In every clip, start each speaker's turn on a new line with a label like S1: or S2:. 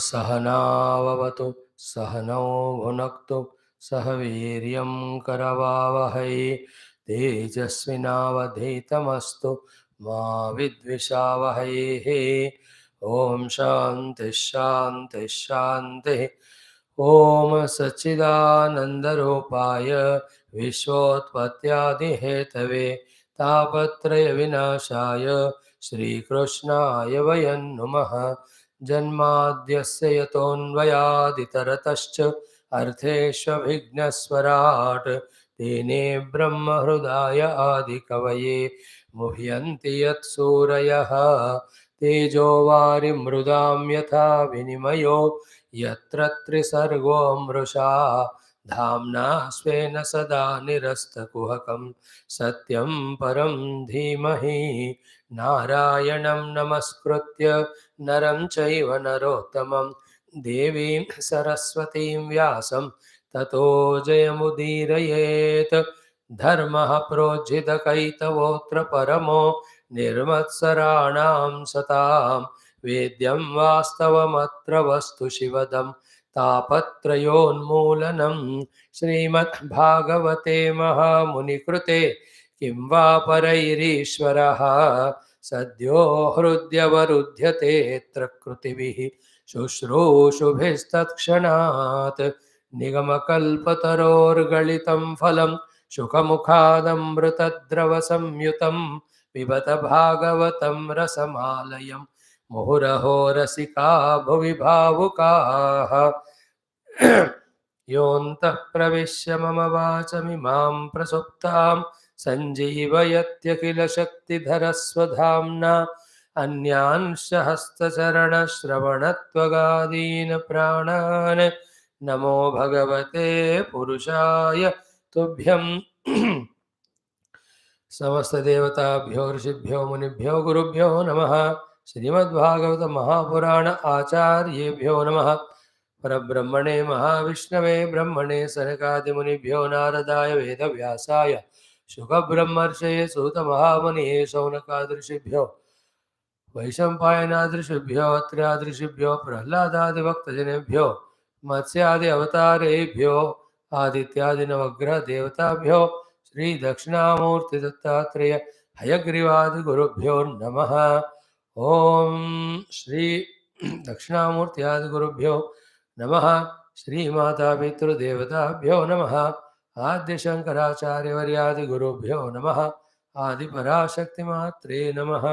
S1: सहनाववतु सहनौ भुनक्तु सह वीर्यं करवावहै तेजस्विनावधीतमस्तु मा विद्विषावहैः। ओम शांति शांति शांति। ओम सच्चिदानंदरूपाय विश्वोत्पत्त्यादिहेतवे तापत्रय विनाशाय श्रीकृष्णाय वयं नुमः। जन्माद्यस्य यतोऽन्वयादितरतश्च अर्थेष्वभिघ्नस्वराट् तेने ब्रह्महृदाय आदिकवये मुह्यन्ति यत्सूरयः तेजो वारिमृदां यथा विनिमयो यत्र त्रिसर्गो मृषा धाम्ना स्वेन सदा निरस्तकुहकं सत्यं परं धीमहि। नारायणं नमस्कृत्य नरं चैव नरोत्तमं देवीं सरस्वतीं व्यासं ततो जयमुदीरयेत्। धर्मः प्रोज्झितकैतवोऽत्र परमो निर्मत्सराणां सतां वेद्यं वास्तवमत्र वस्तु शिवदं तापत्रयोन्मूलनं। श्रीमद्भागवते महामुनिकृते किं वा परैरीश्वरः सद्यो हृद्यवरुध्यतेऽत्र कृतिभिः शुश्रूषुभिस्तत्क्षणात्। निगमकल्पतरोर्गलितं फलं शुकमुखादमृतद्रवसंयुतं पिबत भागवतं रसमालयं मुहुरहो रसिका भुवि भावुकाः। योऽन्तः प्रविश्य मम वाचमिमां प्रसुप्तां सञ्जीवयत्यखिल शक्तिधरस्वधाम्ना अन्यांश्च हस्तचरणश्रवणत्वगादीन् प्राणान् नमो भगवते पुरुषाय तुभ्यं। समस्त देवताभ्यो ऋषिभ्यो मुनिभ्यो गुरुभ्यो नमः। श्रीमद्भागवत महापुराण आचार्येभ्यो नमः। परब्रह्मणे महाविष्णवे ब्रह्मणे सनकादिमुनिभ्यो नारदाय वेदव्यासाय शुकब्रह्मर्षये सूतमहामुनिये शौनकादृशिभ्यो वैशम्पायनादृशिभ्यो अत्र्यादृशिभ्यो प्रह्लादादिभक्तजनेभ्यो मत्स्यादि अवतारेभ्यो आदित्यादिनवग्रहदेवताभ्यो श्री दक्षिणामूर्ति दत्तात्रेय हयग्रीवादि गुरुभ्यो नमः। ओम श्री दक्षिणामूर्ति आदि गुरुभ्यो नमः। श्री माता पितृदेवताभ्यो नमः। आद्य शंकराचार्यवर्यादि गुरुभ्यो नमः। आदि पराशक्ति मात्रे नमः।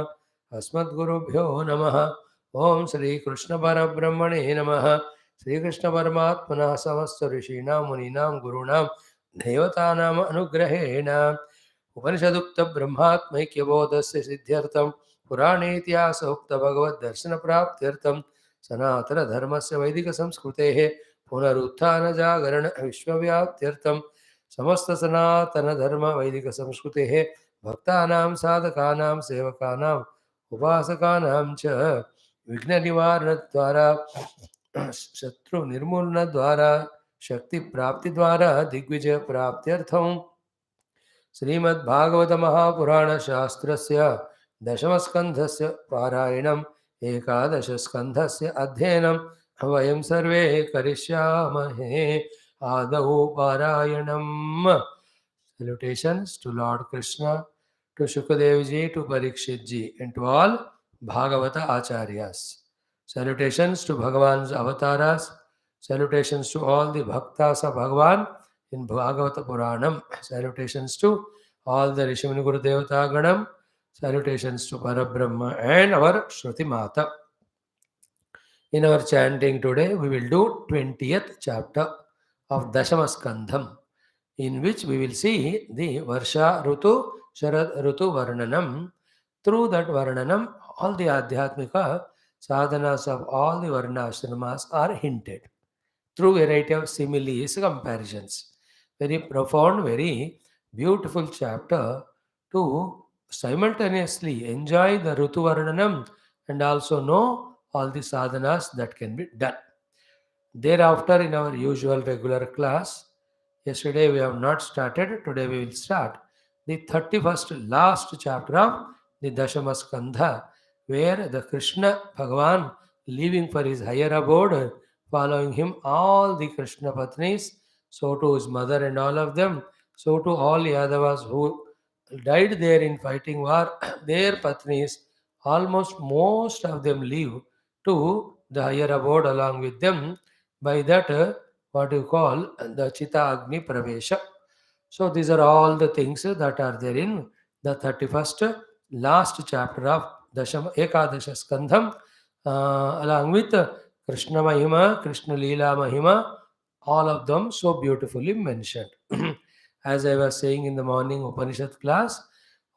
S1: अस्मद्गुरुभ्यो नमः। ओम श्री कृष्ण परब्रह्मणे नमः। श्री कृष्ण परमात्मनः समस्त ऋषीणां मुनीनां गुरूणां देवतानाम् अनुग्रहेण उपनिषदुक्त ब्रह्मात्मैक्यबोधस्य सिद्ध्यर्थं पुराणेतिहासोक्त भगवद्दर्शनप्राप्त्यर्थं सनातनधर्मस्य वैदिकसंस्कृतेः पुनरुत्थानजागरण विश्वव्याप्त्यर्थं समस्त सनातनधर्म वैदिकसंस्कृतेः भक्तानां साधकानां सेवकानां उपासकानां च विघ्ननिवारणद्वारा शत्रु निर्मूलन द्वारा शक्ति प्राप्ति द्वारा दिग्विजय प्राप्त्यर्थं श्रीमद्भागवत महापुराण शास्त्रस्य दशमस्कन्धस्य पारायणम् एकादश स्कन्धस्य अध्ययनं वयं सर्वे करिष्यामहे। आदौ पारायणम्। Salutations to Lord Krishna, to Shukadev ji, to Parikshit ji, and to all Bhagavata Acharyas. Salutations to Bhagavan's avatars. Salutations to all the Bhaktas of Bhagavan in Bhagavata Puranam. Salutations to all the Rishimuni Guru Devata Ganam. Salutations to Parabrahma and our Shruti Mata. In our chanting today, we will do 20th chapter of Dashamaskandham, in which we will see the Varsha, Ruthu, Sharad, Ruthu Varnanam. Through that Varnanam, all the Adhyatmika sadhanas of all the Varnashramas are hinted through variety of similes, comparisons. Very profound, very beautiful chapter to simultaneously enjoy the Ruthu Varnanam and also know all the sadhanas that can be done. Thereafter, in our usual regular class, yesterday we have not started, today we will start the 31st last chapter of the Dashamaskandha, where the Krishna Bhagavan leaving for his higher abode, following him all the Krishna Patnis, so to his mother and all of them, so to all Yadavas who died there in fighting war, their Patnis, almost most of them leave to the higher abode along with them. By that, what you call the Chita Agni Pravesha. So these are all the things that are there in the 31st last chapter of Ekadasha Skandham, along with Krishna Mahima, Krishna Leela Mahima, all of them so beautifully mentioned. As I was saying in the morning Upanishad class,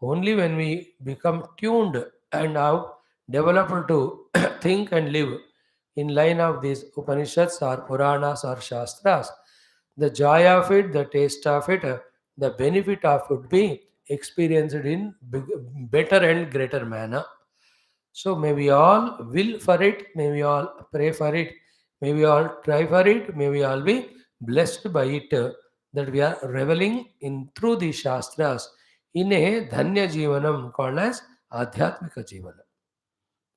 S1: only when we become tuned and have developed to think and live in line of these Upanishads or Puranas or Shastras, the joy of it, the taste of it, the benefit of it would be experienced in better and greater manner. So may we all will for it, may we all pray for it, may we all try for it, may we all be blessed by it, that we are reveling in through the Shastras in a Dhanya Jivanam called as Adhyatmika Jivanam,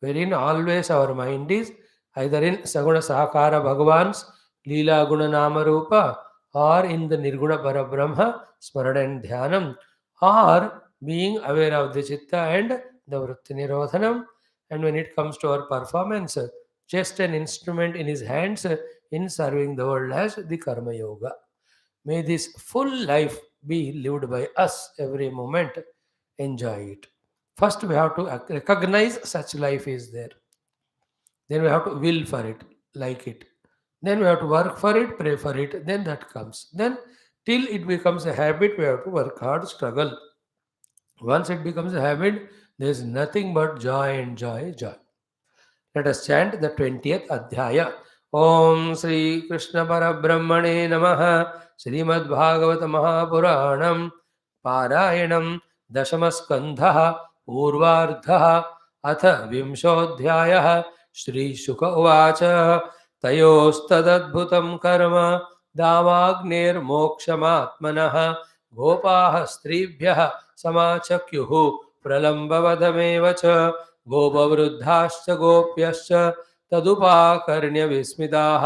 S1: wherein always our mind is either in Saguna Sahakara Bhagavan's Leela Guna Nama Rupa, or in the Nirguna Parabrahma Smarana and Dhyanam, or being aware of the Chitta and the Vritti Nirodhanam. And when it comes to our performance, just an instrument in his hands in serving the world as the Karma Yoga. May this full life be lived by us every moment. Enjoy it. First, we have to recognize such life is there. Then we have to will for it, like it. Then we have to work for it, pray for it. Then that comes. Then, till it becomes a habit, we have to work hard, struggle. Once it becomes a habit, there is nothing but joy and joy, joy. Let us chant the 20th Adhyaya. Om Sri Krishna Parabrahmane Namaha. Srimad Bhagavata Mahapuranam Parayanam Dashamaskandha Purvardha Atha Vimshodhyaya Shri Shuka Uvacha Tayostadadbhutam Karma Davagnir Mokshamatmanah Gopaha Stribhyah Samachakyuhu Pralambavadhameva cha गोपवृद्धाश्च गोप्यश्च तदुपाकर्ण्य विस्मिताः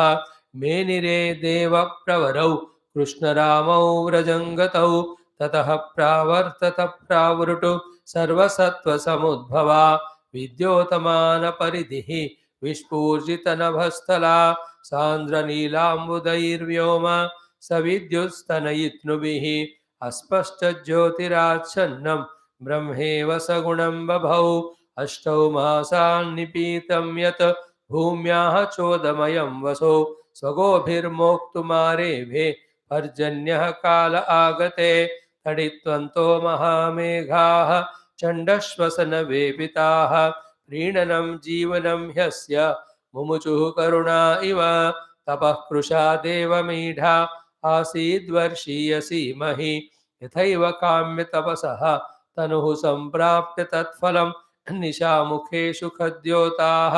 S1: मेनिरे देवप्रवरौ कृष्णरामौ व्रजङ्गतौ ततः प्रावर्तत प्रावृटु सर्वसत्त्वसमुद्भवा विद्योतमानपरिधिः विस्फूर्जितनभस्थला सान्द्रनीलाम्बुदैर्व्योमा सविद्युस्तनयित्नुभिः अस्पष्टज्योतिराच्छन्नं ब्रह्मेव सगुणं बभौ अष्टौ मासान्निपीतं यत् भूम्याः चोदमयं वसो स्वगोभिर्मोक्तुमारेभे पर्जन्यः काल आगते तडित्वन्तो महामेघाः चण्डश्वसनवेपिताः प्रीणनं जीवनं ह्यस्य मुमुचुः करुणा इव तपः कृशा देवमीढा आसीद्वर्षीयसीमहि यथैव काम्यतपसः तनुः सम्प्राप्य तत्फलं निशामुखेषु खद्योताः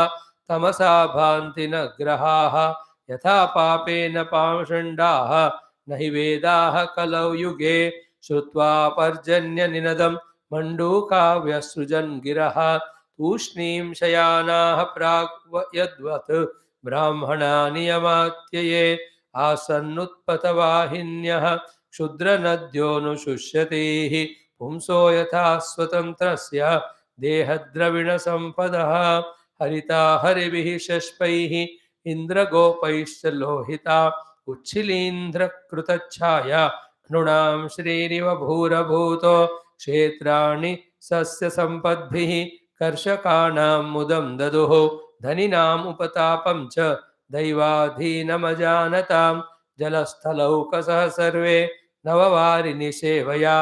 S1: तमसा भान्ति न ग्रहाः यथा पापेन पाषण्डाः न हि वेदाः कलौ युगे श्रुत्वा पर्जन्यनिनदं मण्डूकाव्यसृजन् गिरः तूष्णीं शयानाः प्राग्यद्वत् ब्राह्मणा नियमात्यये आसन्नुत्पतवाहिन्यः क्षुद्रनद्योऽनुशुष्यतीः पुंसो यथा स्वतन्त्रस्य देहद्रविणसम्पदः हरिता हरिभिः शष्पैः इन्द्रगोपैश्च लोहिता उच्छिलीन्द्रकृतच्छाया नृणां श्रीरिव भूरभूतो क्षेत्राणि सस्यसम्पद्भिः कर्षकाणां मुदं ददुः धनिनाम् उपतापं च दैवाधीनमजानतां जलस्थलौकसः सर्वे नववारिणि सेवया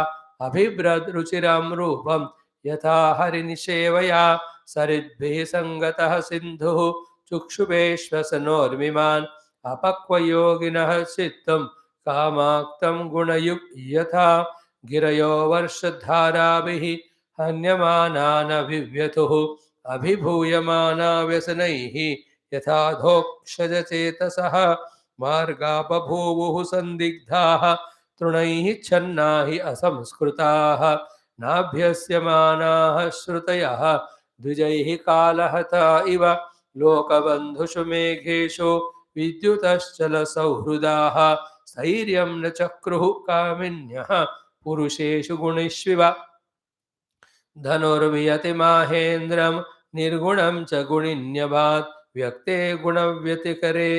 S1: अभिभ्रद्रुचिरां रूपं यथा हरिनिसेवया सरिद्भिः सङ्गतः सिन्धुः चुक्षुभेश्वसनोर्मिमान् अपक्वयोगिनः चित्तं कामाक्तं गुणयुक् यथा गिरयो वर्षधाराभिः हन्यमानानभिव्यतुः अभिभूयमाना व्यसनैः यथा धोक्षजचेतसः मार्गा बभूवुः संदिग्धाः तृणैः छन्ना हि असंस्कृताः नाभ्यस्यमानाः श्रुतयः द्विजैः कालहता इव लोकबन्धुषु मेघेषु विद्युतश्चलसौहृदाः स्थैर्यं न चक्रुः कामिन्यः पुरुषेषु गुणेष्विव धनुर्वियति माहेन्द्रं निर्गुणं च गुणिन्यभात् व्यक्ते गुणव्यतिकरे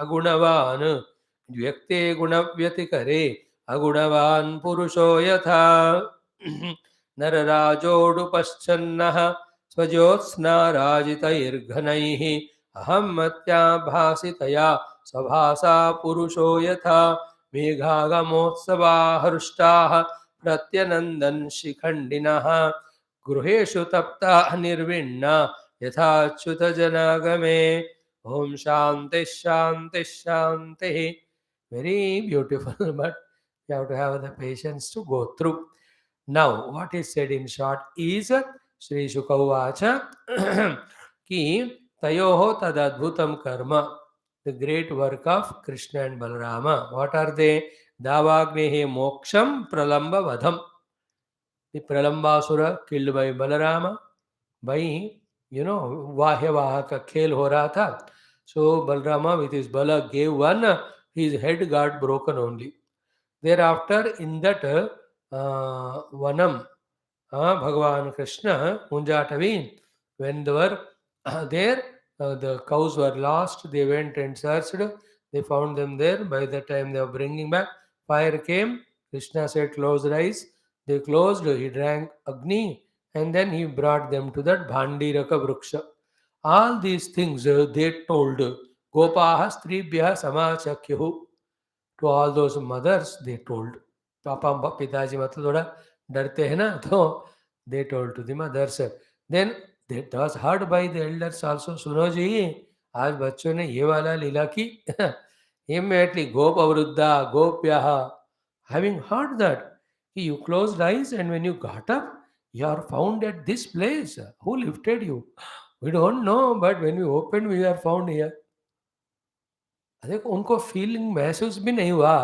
S1: अगुणवान् व्यक्ते गुणव्यतिकरे अगुणवान् पुरुषो यथा नरराजोडुपश्चन्नः स्वज्योत्स्नाराजितैर्घनैः अहं मत्या भासितया स्वभासा पुरुषो यथा मेघागमोत्सवा हृष्टाः प्रत्यनन्दन् शिखण्डिनः गृहेषु तप्ताः निर्विण्णा यथाच्युतजनागमे ॐ शान्तिः शान्तिः शान्तिः. Very beautiful, but you have to have the patience to go through. Now, what is said in short is Sri Shuka Uvacha ki tayoho tadadbhutam karma, the great work of Krishna and Balarama. What are they? Davagnehe moksham pralamba vadham. The Pralambasura killed by Balarama by, Vahyavaha ka khel ho raha tha. So Balarama with his bala gave one, his head got broken only. Thereafter, in that Vanam, Bhagavan Krishna, Munjatavi, when they were there, the cows were lost, they went and searched, they found them there. By the time they were bringing back, fire came, Krishna said, close their eyes. They closed, he drank Agni, and then he brought them to that Bhandiraka Vruksha. All these things they told, Gopaha Stribhya Samachakyuhu. To all those mothers, they told. Papa, Pitaji मतलब थोड़ा डरते हैं ना, तो they told to the mothers. Then that was heard by the elders also. सुनो जी, आज बच्चों ने ये वाला लीला की. Immediately Gop Avruddha, Gopyaha, having heard that, you closed eyes and when you got up, you are found at this place. Who lifted you? We don't know, but when we opened, we are found here. देखो उनको feeling महसूस भी नहीं हुआ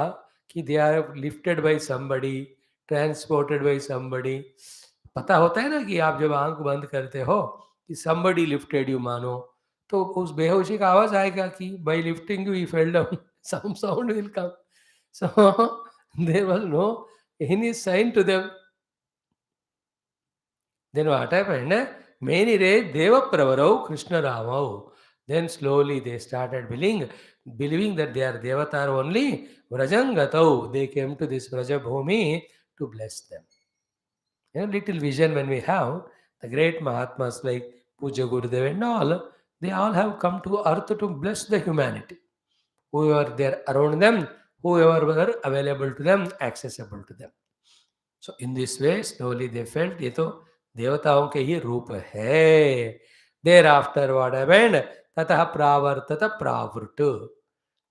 S1: कि they are lifted by somebody, transported by somebody. पता होता है ना कि आप जब आंख बंद करते हो कि समबडी लिफ्टेड यू मानो, तो उस बेहोशी का आवाज आएगा कि by lifting you fell down, some sound will come. So there was no any sign to them. Then what happened? Many days Deva Pravarau Krishna Ramau. Then slowly they started believing that they are Devatar only. Vrajangatau. They came to this Vrajabhumi to bless them. Little vision when we have, the great Mahatmas like Puja Gurudev and all, they all have come to earth to bless the humanity. Whoever there around them, whoever were available to them, accessible to them. So in this way, slowly they felt, ये तो देवताओं के ही रूप है. Thereafter what happened? ततः प्रावर्तत प्रावृत.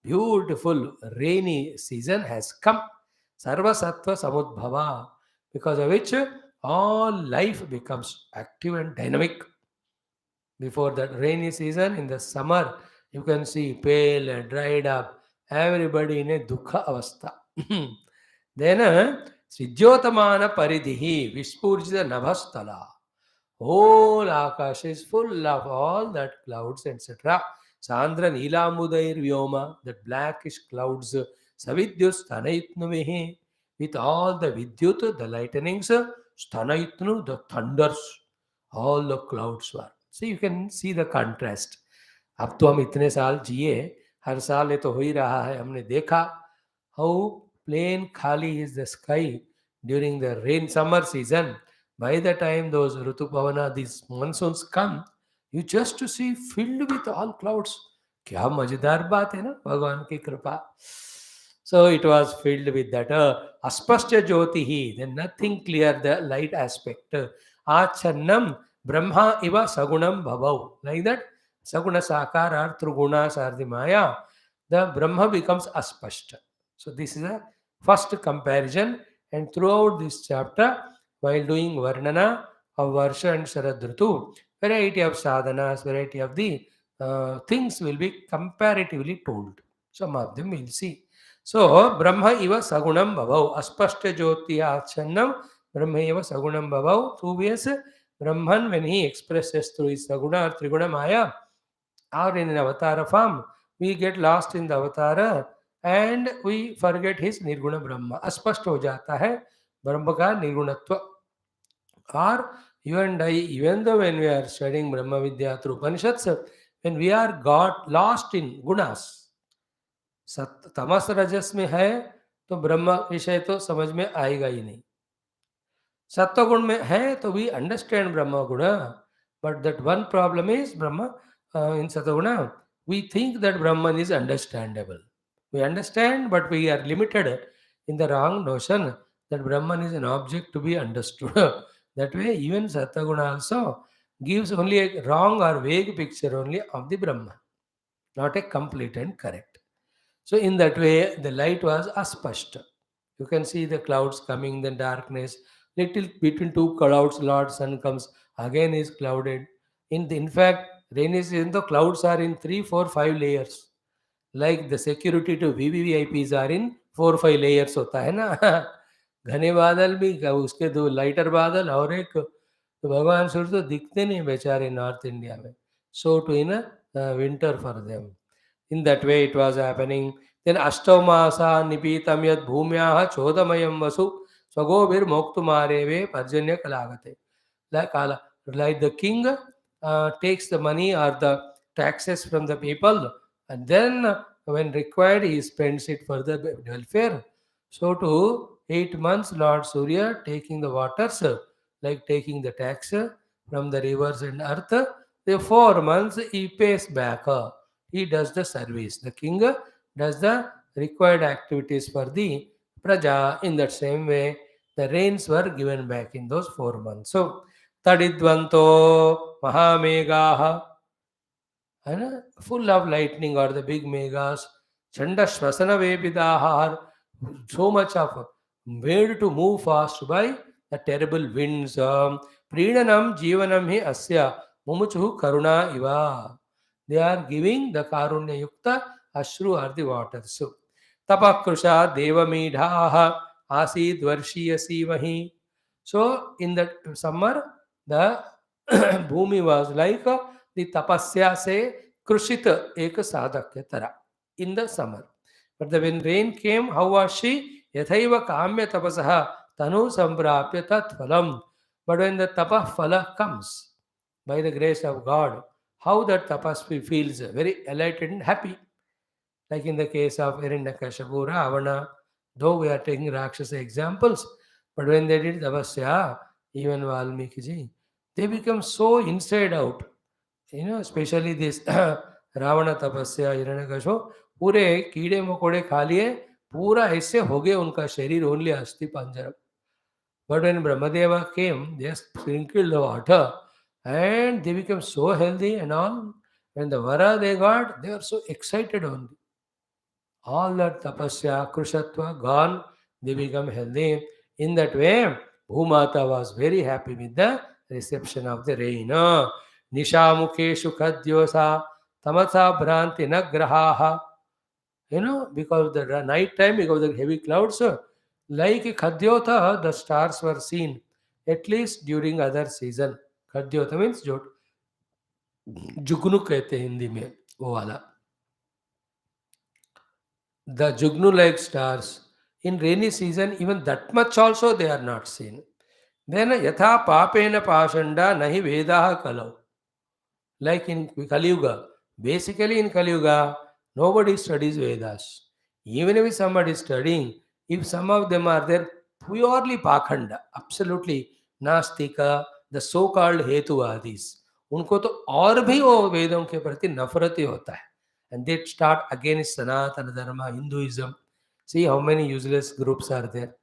S1: Beautiful rainy season has come. Sarva sattva samudbhava. Because of which all life becomes active and dynamic. Before that rainy season, in the summer, you can see pale and dried up. Everybody in a dukkha avastha. Then Srijyotamana Paridhihi Vispurjita Nabhastala. Whole Akash is full of all that clouds, etc. Sandra Nilamudair Vyoma, that blackish clouds, Savidyus Stanaitnumihi, with all the Vidyut, the lightnings, Stanaitnu, the thunders, all the clouds were. So you can see the contrast. अब तो हम इतने साल जिए, हर साल ये तो हो ही रहा है, हमने देखा how plain khali is the sky during the rain summer season. By the time those Ruthu Pavana, these monsoons come, you just to see filled with all clouds. क्या मजेदार बात है ना, भगवान की कृपा. So it was filled with that aspashya jyotihi, then nothing clear, the light aspect. Achannam brahma iva sagunam bhavav. Like that, saguna sakara truguna sardimaya, the Brahma becomes aspashya. So this is a first comparison, and throughout this chapter, while doing Varnana of Varsha and Sharad RUTHU, variety of sadhanas, variety of the things will be comparatively told. Some of them we'll see. So, Brahma iva sagunam bhavav, aspashya jyotiya achannam, Brahma iva sagunam bhavav. Through this, Brahman, when he expresses through his saguna or triguna maya, or in an avatar form, we get lost in the avatar and we forget his Nirguna Brahma. अस्पष्ट हो जाता है ब्रह्म का निर्गुणत्व. Or you and I, even though when we are studying Brahma Vidya through Upanishads, when we are got lost in gunas, सत तमस रजस में है तो ब्रह्म विषय तो समझ में आएगा ही नहीं. सत्वगुण में है तो वी अंडरस्टैंड ब्रह्म गुण, but that one problem is Brahma in सत्वगुण we think that Brahman is understandable. We understand, but we are limited in the wrong notion that Brahman is an object to be understood. That way, even Sataguna also gives only a wrong or vague picture only of the Brahman, not a complete and correct. So, in that way, the light was aspashta. You can see the clouds coming, then darkness. Little between two clouds, Lord sun comes, again is clouded. In fact, rainy season, the clouds are in 3, 4, 5 layers. Like the security to VVIPs are in 4, 5 layers होता है ना. घने बादल भी, उसके दो lighter बादल और एक तो भगवान सूर्य तो दिखते नहीं बेचारे नॉर्थ इंडिया में. So to in a winter for them. In that way it was happening. Then Ashtavamasa nipitam yad bhumyaha chodamayam vasu swagobhir moktumareve parjanya kalagate. Like the king takes the money or the taxes from the people, and then when required he spends it for the welfare. So to 8 months Lord Surya taking the waters, like taking the tax from the rivers and earth, the 4 months he pays back. He does the service. The king does the required activities for the praja. In that same way, the rains were given back in those 4 months. So, Tadidvanto Mahamegaha, and full of lightning or the big megas, Chanda Shvasana Vepidaha, so much of made to move fast by the terrible winds. Puranam Jivanam hi Asya Mumuchu Karuna Iva. They are giving the Karunya Yukta Ashru or the water. So, Tapakrusha Deva Midhaha Asid Varshiyasi Mahi. So, in that summer, the Bhumi was like the tapasya se Krushita Eka Sadakya Tara in the summer. But when rain came, how was she? Yathaiva Kamya Tapasaha Tanu Samprapya Tat Phalam. But when the Tapah Phala comes by the grace of God, how that tapasvi feels very elated and happy. Like in the case of Hiranyakashipu, Ravana, though we are taking Rakshasa examples, but when they did tapasya, even Valmiki ji, they become so inside out. Especially this Ravana tapasya, Hiranyakashipu, पूरे कीड़े मकोड़े खा लिए, पूरा ऐसे हो गए उनका शरीर, only अस्थि पंजरम. But when Brahmadeva came, they sprinkled the water and they became so healthy and all. When the vara they got, they were so excited only. All that tapasya, krushatva gone, they become healthy. In that way, Bhumata was very happy with the reception of the rain. Nishamukeshu kadyosa tamasa bhranti nagrahaha. Because of the night time, because of the heavy clouds, like Khadyota, the stars were seen, at least during other season. Khadyota means जो जुगनू कहते हैं हिंदी में, वो वाला. The Jugnu like stars. In rainy season, even that much also they are not seen. Then Yatha Papena Pashanda Nahi Vedaha Kalau. Like in Kali Yuga. Basically in Kali Yuga, nobody studies Vedas. Even if somebody is studying, if some of them are there, purely Pakhanda, absolutely Nastika, the so-called Hetuvadis, उनको तो और भी वो वेदों के प्रति नफरत ही होता है. And they start against Sanatana Dharma, Hinduism. See how many useless groups are there.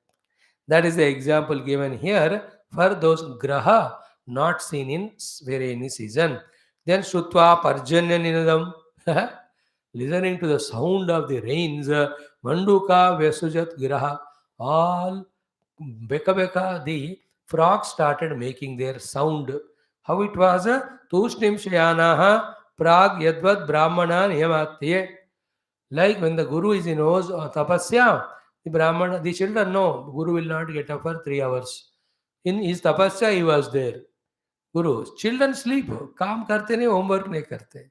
S1: That is the example given here for those graha not seen in rainy season. Then Shutva Parjanya Ninadam, listening to the sound of the rains, Manduka Vesujat Graha, all Beka Beka, the frogs started making their sound. How it was? Tushnim Shayanaha Prag Yadvat Brahmana Niyamatye. Like when the Guru is in Oz or Tapasya, the children know Guru will not get up for 3 hours. In his Tapasya, he was there. Guru, children sleep, काम करते नहीं, homework नहीं करते.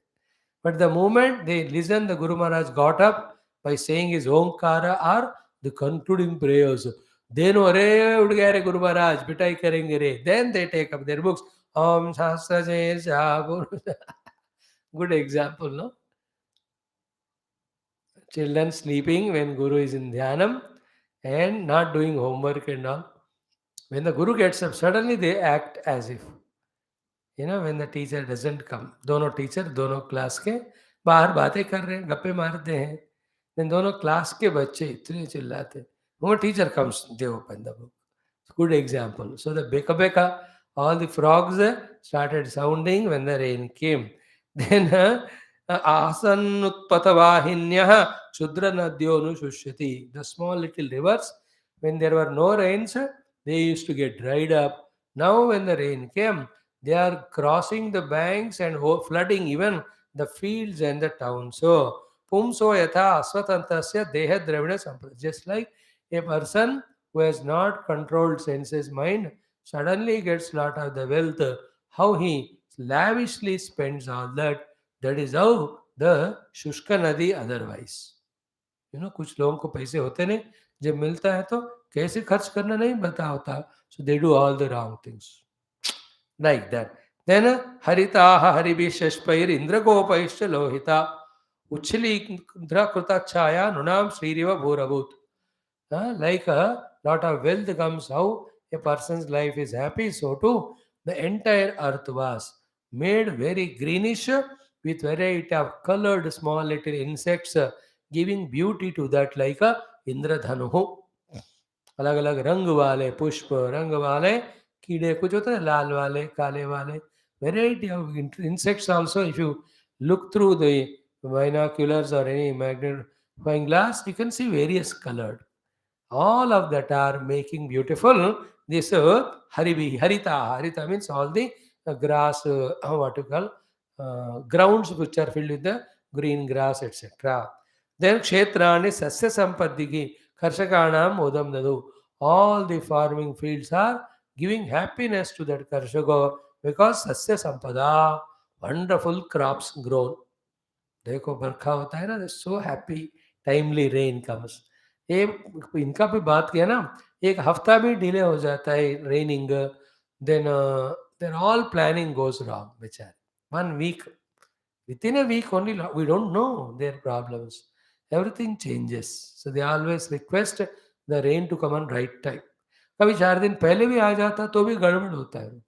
S1: But the moment they listen, the Guru Maharaj got up by saying his Omkara or the concluding prayers. Then, Ore ud gaya re Guru Maharaj, bitai karenge re. Then they take up their books. Om Shastra Jai Sha Guru. Good example, no? Children sleeping when Guru is in Dhyanam and not doing homework and all. When the Guru gets up, suddenly they act as if. When the teacher doesn't come, दोनों teacher दोनों class के बाहर बातें कर रहे हैं, गप्पे मारते हैं, then दोनों क्लास के बच्चे इतने चिल्लाते, when teacher comes, they open the book. Good example. So the beka beka, all the frogs started sounding when the rain came. Then asan utpatavahinyah shudra nadyonu shushyati. The small little rivers, when there were no rains, they used to get dried up. Now when the rain came, they are crossing the banks and flooding even the fields and the towns. So, pumso yatha asvatantasya deha dravina samprada. Just like a person who has not controlled senses mind suddenly gets lot of the wealth, how he lavishly spends all that. That is how the Shushka Nadi otherwise. कुछ लोगों को पैसे होते नहीं, जब मिलता है तो कैसे खर्च करना नहीं पता होता. So they do all the wrong things. Like that. Then haritaha haribishashpair indragopaishcha lohita uchli kruta chaya nunam sririva bhuravut. Like a lot of wealth comes, how a person's life is happy, so too the entire earth was made very greenish with variety of colored small little insects, giving beauty to that like a Indradhanuhu. अलग अलग रंग वाले पुष्प, रंग वाले कीड़े, कुछ होते हैं लाल वाले, काले वाले, variety of insects also. If you look through the binoculars or any magnifying glass, you can see various colored. All of that are making beautiful this harita means all the grass, what you call grounds which are filled with the green grass, etc. Then kshetrani sasya sampadigi karshakanam udam dadu. All the farming fields are giving happiness to that karshaka because sasya sampada, wonderful crops grown. देखो बरखा होता है ना, so happy, timely rain comes. ये इनका भी बात किया ना, एक हफ्ता भी डिले हो जाता है raining, then then all planning goes wrong बेचारे. 1 week, within a week only, we don't know their problems, everything changes. So they always request the rain to come on right time. कभी 4 दिन पहले भी आ जाता तो भी गड़बड़ होता है.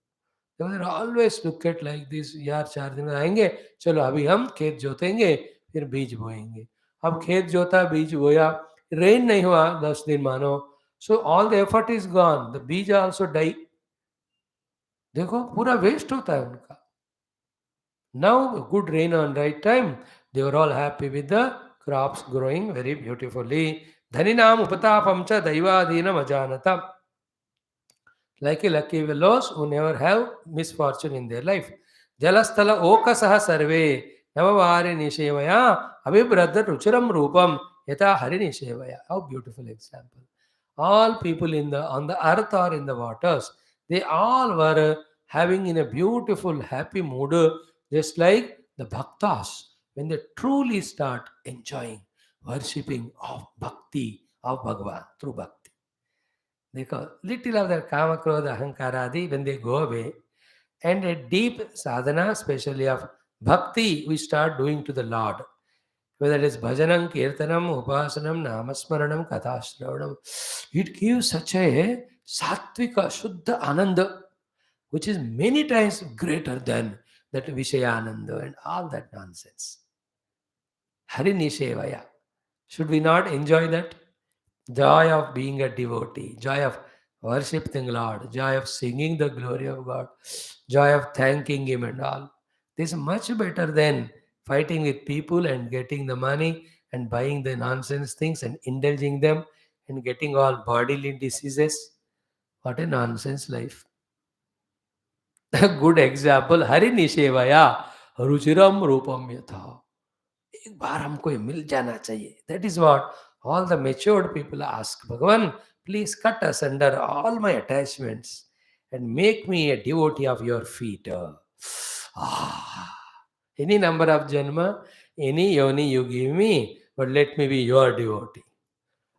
S1: Always look at like this, यार 4 दिन में आएंगे, चलो अभी हम खेत जोतेंगे फिर बीज बोएंगे. अब खेत जोता, बीज बोया, रेन नहीं हुआ 10 दिन मानो, so all the effort is gone, the bees also die. देखो पूरा वेस्ट होता है उनका. Now good rain on right time, they were all happy with the crops growing very beautifully. धनी नाम उपतापम च दैवाधीनम अजानतम. Like a lucky fellows who never have misfortune in their life. Jalasthala okasaha sarve navavari nishevaya abhibradha ruchiram rupam yata hari nishevaya. How beautiful example. All people on the earth or in the waters, they all were having in a beautiful happy mood, just like the bhaktas when they truly start enjoying worshipping of bhakti of Bhagavan through bhakti. Because little of that kama, krodha, ahankaradi, when they go away, and a deep sadhana, especially of bhakti, we start doing to the Lord. Whether it is bhajanam, kirtanam, upasanam, namasmaranam, kathashravanam, it gives such a sattvika, shuddha ananda, which is many times greater than that vishayananda and all that nonsense. Hari nishevaya. Should we not enjoy that? Joy of being a devotee, joy of worshipping Lord, joy of singing the glory of God, joy of thanking Him and all. This is much better than fighting with people and getting the money and buying the nonsense things and indulging them and getting all bodily diseases. What a nonsense life. A good example, Hari Nishevaya, Ruchiram Rupam Yatha. एक बार हमको ये मिल जाना चाहिए. That is what all the matured people ask. Bhagavan, please cut asunder all my attachments and make me a devotee of your feet. Ah, Any number of janma, any yoni you give me, but let me be your devotee.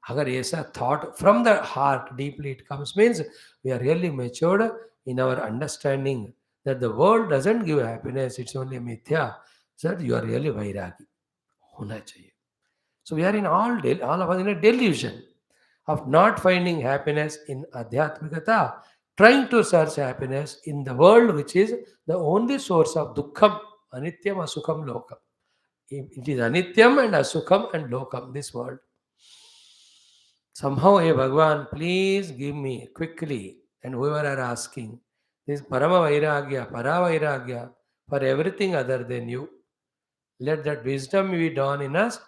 S1: Agar ऐसा thought from the heart deeply it comes means we are really matured in our understanding that the world doesn't give happiness, it's only mithya. So you are really vairagi. होना चाहिए. So we are in all of us in a delusion of not finding happiness in adhyatmikata, trying to search happiness in the world which is the only source of dukkham, anityam, asukham, lokam. It is anityam and asukham and lokam, this world. Somehow, hey Bhagwan, please give me quickly, and whoever are asking, this Parama Vairagya, Para for everything other than you. Let that wisdom be done in us,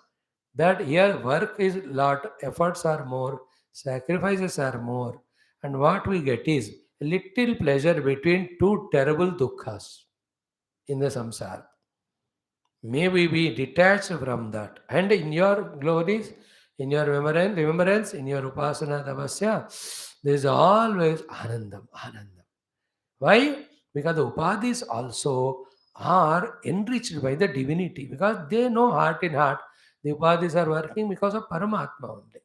S1: that here work is lot, efforts are more, sacrifices are more, and what we get is a little pleasure between two terrible dukkhas in the samsara. May we be detached from that. And in your glories, in your remembrance, in your upasana tapasya, there is always anandam, anandam. Why? Because the upadhis also are enriched by the divinity, because they know heart in heart. The upadhis are working because of Paramatma only.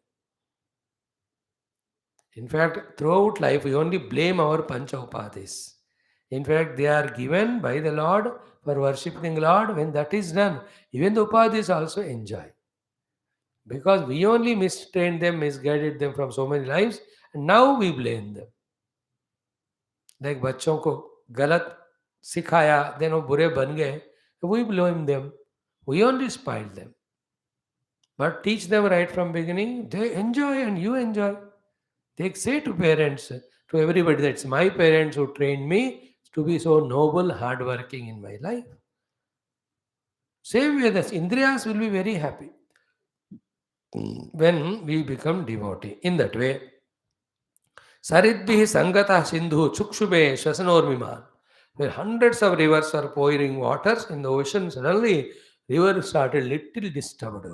S1: In fact, throughout life, we only blame our pancha upadhis. In fact, they are given by the Lord for worshipping Lord. When that is done, even the upadhis also enjoy. Because we only mistrained them, misguided them from so many lives, and now we blame them. Like बच्चों को गलत सिखाया, then वो बुरे बन गए, we blame them. We only spoil them. But teach them right from beginning, they enjoy and you enjoy. They say to parents, to everybody, that's my parents who trained me to be so noble, hardworking in my life. Same way, the Indriyas will be very happy when we become devotee. In that way, Saridbhi Sangata Sindhu Chukshube Shasanormiman. Where hundreds of rivers are pouring waters in the ocean, suddenly river started little disturbed.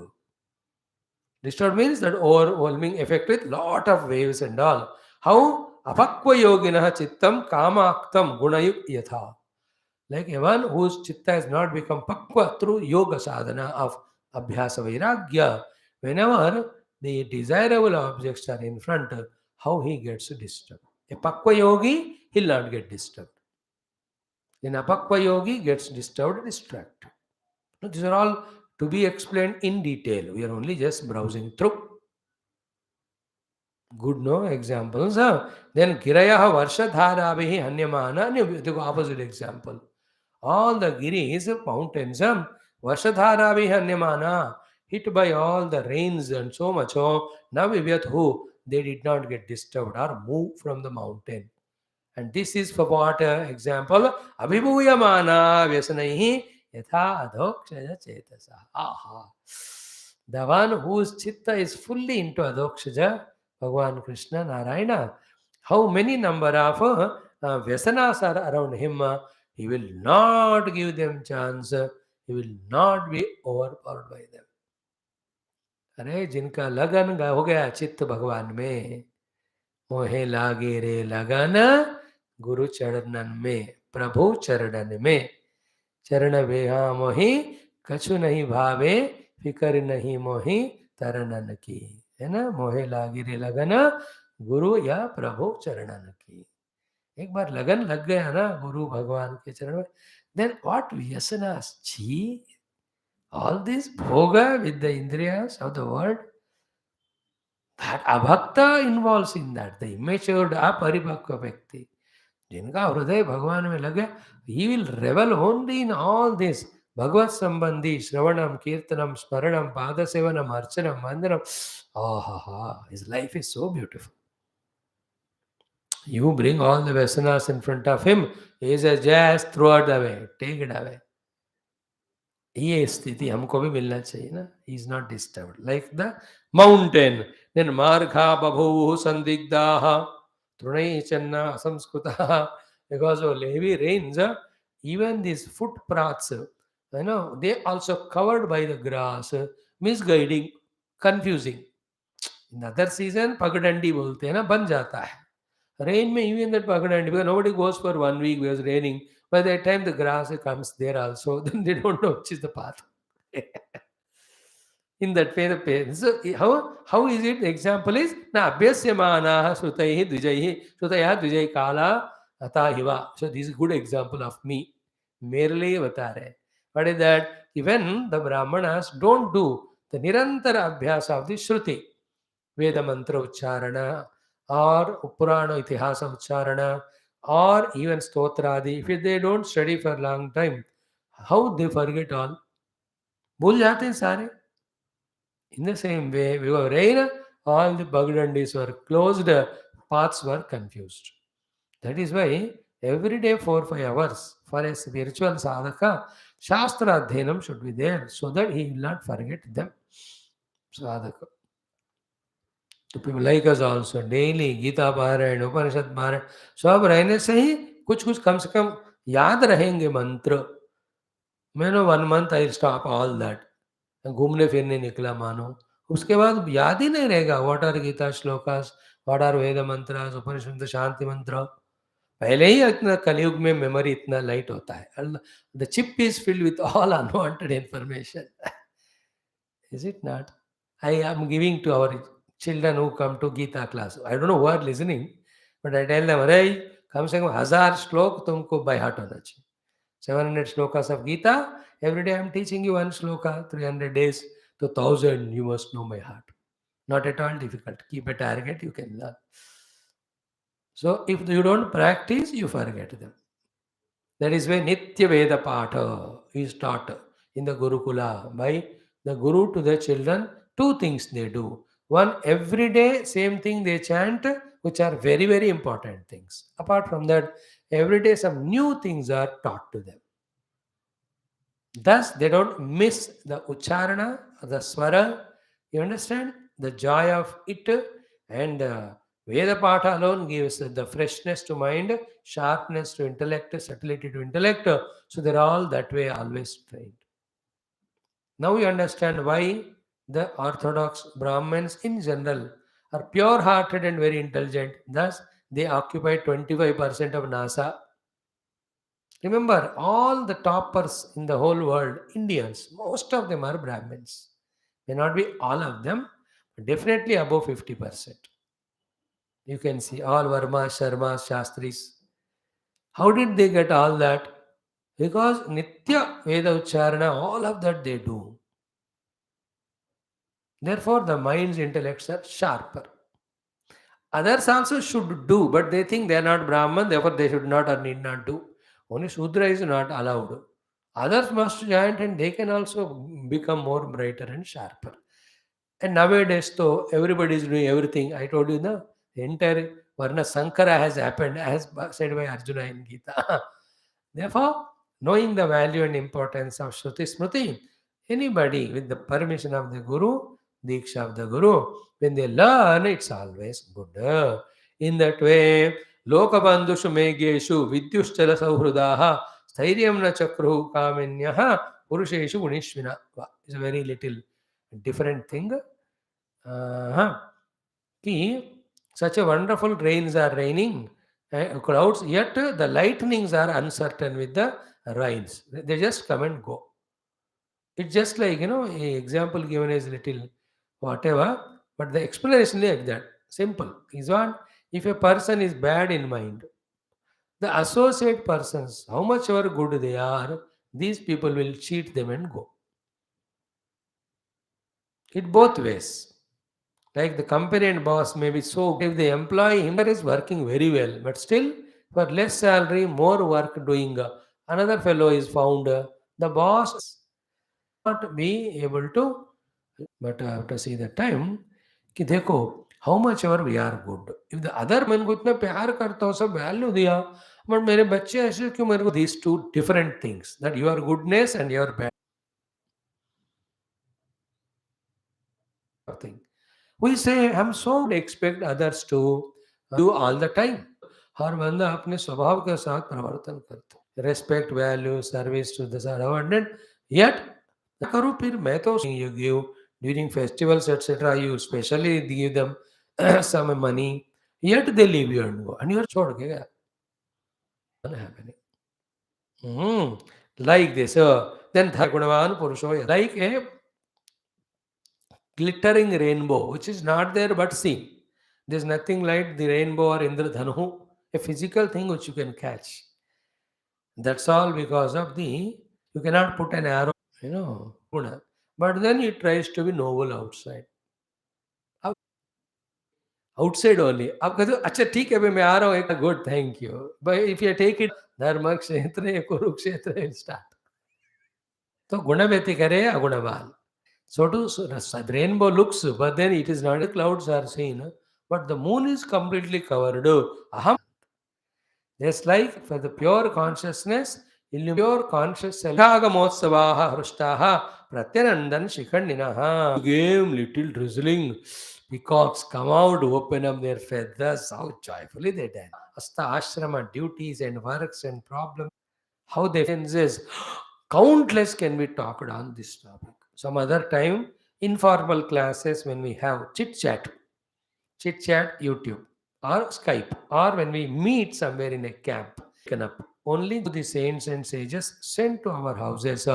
S1: Disturbed means that overwhelming effect with lot of waves and all. How? Apakva yoginaha chittam kamaktam gunayuk yatha. Like one whose chitta has not become pakva through yoga sadhana of abhyasa vairagya, whenever the desirable objects are in front, how he gets disturbed. A pakva yogi, he'll not get disturbed. An apakva yogi gets disturbed, distracted. Now, these are all to be explained in detail. We are only just browsing through. Good, no? Examples. Then Girayaha Varsha Dharavihi Hanyamana, the opposite example. All the giris, mountains, Vashadharavihi Hanyamana, hit by all the rains and so much. Now who they did not get disturbed or move from the mountain. And this is for what example? Abhibhuyamana Vyasanaihi Yatha Adhokshaya Chetasa. Aha. The one whose chitta is fully into Adhokshaja, Bhagavan Krishna Narayana, how many number of Vyasanas are around him, he will not give them chance, he will not be overpowered by them. अरे जिनका लगन हो गया चित्त भगवान में, मोहे लागे रे लगन गुरु चरणन में, प्रभु चरणन में, चरण बेहा मोहि कछु नहीं भावे, फिकर नहीं मोहि तरनन की. है ना? मोहे लागे रे लगन गुरु या प्रभु चरणन की. एक बार लगन लग गया ना गुरु भगवान के चरण में, then what vyasanas, chi, all this bhoga with the indriyas of the world, that abhakta involves in that, the immature aparibhakva व्यक्ति, जिनका हृदय भगवान में लगे, he will revel only in all this भगवत संबंधी श्रवणम कीर्तनम स्मरणम पाद सेवनम अर्चनम वंदनम. His life is so beautiful. You bring all the vasanas in front of him, he says, just throw it away, take it away. ये स्थिति हमको भी मिलना चाहिए ना. He is not disturbed like the mountain. Then margha babhu sandigdaha trunai channa asamskutaha. Because of heavy rains, even these footpaths, they also covered by the grass, misguiding, confusing. In other season, पगडंडी बोलते हैं ना, बन जाता है. Rain may even that Pagandandi, because nobody goes for 1 week because raining. By the time the grass comes there also, then they don't know which is the path. In that way, the parents. So how is it? The example is na abhyasyamana shrutaihi dvijaihi shrutaya dvijai kala atahiva. So this is a good example of me. Merely avatare. What is that? Even the Brahmanas don't do the nirantara abhyasa of the Shruti, Veda mantra ucharana, or Purana itihasa ucharana, or even stotradi. If they don't study for a long time, how they forget all? भूल जाते हैं सारे. In the same way, we were rain, all the Bagdandis were closed, paths were confused. That is why every day 4-5 hours for a spiritual sadhaka, Shastra Adhenam should be there so that he will not forget them. Sadhaka. तो people like us also, daily Gita पारायण उपनिषद पारायण सब रहने से ही कुछ कम से कम याद रहेंगे मंत्र. मैं 1 month I stop all that. घूमने फिरने निकला मानो, उसके बाद याद ही नहीं रहेगा what are Gita shlokas, what are Veda mantras, Upanishad shanti mantra. पहले ही इतना कलयुग में मेमोरी इतना लाइट होता है. The chip is filled with all unwanted information. Is it not? I am giving to our children who come to Gita class. I don't know who are listening, but I tell them, अरे कम से कम 1000 श्लोक तुमको by heart होना चाहिए. 700 slokas of Gita. Every day I am teaching you one sloka, 300 days to 1000. You must know my heart. Not at all difficult. Keep a target, you can learn. So if you don't practice, you forget them. That is why Nitya Veda Patha is taught in the Gurukula by the Guru to the children. 2 things they do. One, every day, same thing they chant, which are very, very important things. Apart from that, every day some new things are taught to them. Thus, they don't miss the ucharana, the swara. You understand? The joy of it. And Veda Patha alone gives the freshness to mind, sharpness to intellect, subtlety to intellect. So they're all that way always trained. Now you understand why the Orthodox Brahmins in general are pure-hearted and very intelligent. Thus, they occupy 25% of NASA. Remember, all the toppers in the whole world, Indians, most of them are Brahmins. May not be all of them, but definitely above 50%. You can see all Varmas, Sharmas, Shastris. How did they get all that? Because Nitya Veda Ucharana, all of that they do. Therefore, the mind's intellects are sharper. Others also should do, but they think they are not Brahman, therefore they should not or need not do. Only Shudra is not allowed. Others must chant and they can also become more brighter and sharper. And nowadays, though, everybody is doing everything. I told you, the entire Varna Sankara has happened, as said by Arjuna in Gita. Therefore, knowing the value and importance of Shruti Smriti, anybody with the permission of the Guru, Diksha of the Guru, when they learn, it's always good. In that way, Lokabandhushu Megeshu Vidyushchala Sauhrudaha Stairyam na Chakru Kamenyaha Purusheshu Gunishvina. It's a very little different thing. Such a wonderful rains are raining, clouds, yet the lightnings are uncertain with the rains. They just come and go. It's just like, a example given is little whatever, but the explanation like that. Simple. Is what? If a person is bad in mind, the associate persons, how much ever good they are, these people will cheat them and go. It both ways. Like the company and boss may be so good, if the employee him is working very well, but still for less salary, more work doing. Another fellow is found. The boss not be able to, but I have to see the time. कि देखो how much ever we are good. If the other man को इतना प्यार करता हूँ सब value दिया, but मेरे बच्चे ऐसे क्यों मेरे को these 2 different things, that your goodness and your bad thing. We say हम so expect others to do all the time. हर बंदा अपने स्वभाव के साथ प्रवर्तन करता है. Respect, value, service to the subordinate. Yet, करो फिर मैं तो you give during festivals etc. You specially give them some money. Yet they leave you and go. And you are छोड़ के गया. Happening. Hmm. Like this. Then Gunavan Purusho, like a glittering rainbow, which is not there but seen. There's nothing like the rainbow or Indradhanu, a physical thing which you can catch. That's all because of the, you cannot put an arrow, Guna. But then it tries to be noble outside. Outside only. अब कहते हो अच्छा ठीक है भाई मैं आ रहा हूँ एक good thank you but if you take it धर्म क्षेत्र कुरुक्षेत्र will start. तो गुण व्यतिकरे अगुणवान. So to rainbow looks, but then it is not. The clouds are seen, but the moon is completely covered. Aham. Just like for the pure consciousness, pure conscious self. Motsavaha Hrushtaha Pratyanandan Shikhandinaha. Game little drizzling. Peacocks come out, open up their feathers. How joyfully they dance. Asta ashrama duties and works and problems. How they is countless can be talked on this topic. Some other time, informal classes when we have chit chat, YouTube or Skype, or when we meet somewhere in a camp, taken up. Only the saints and sages sent to our houses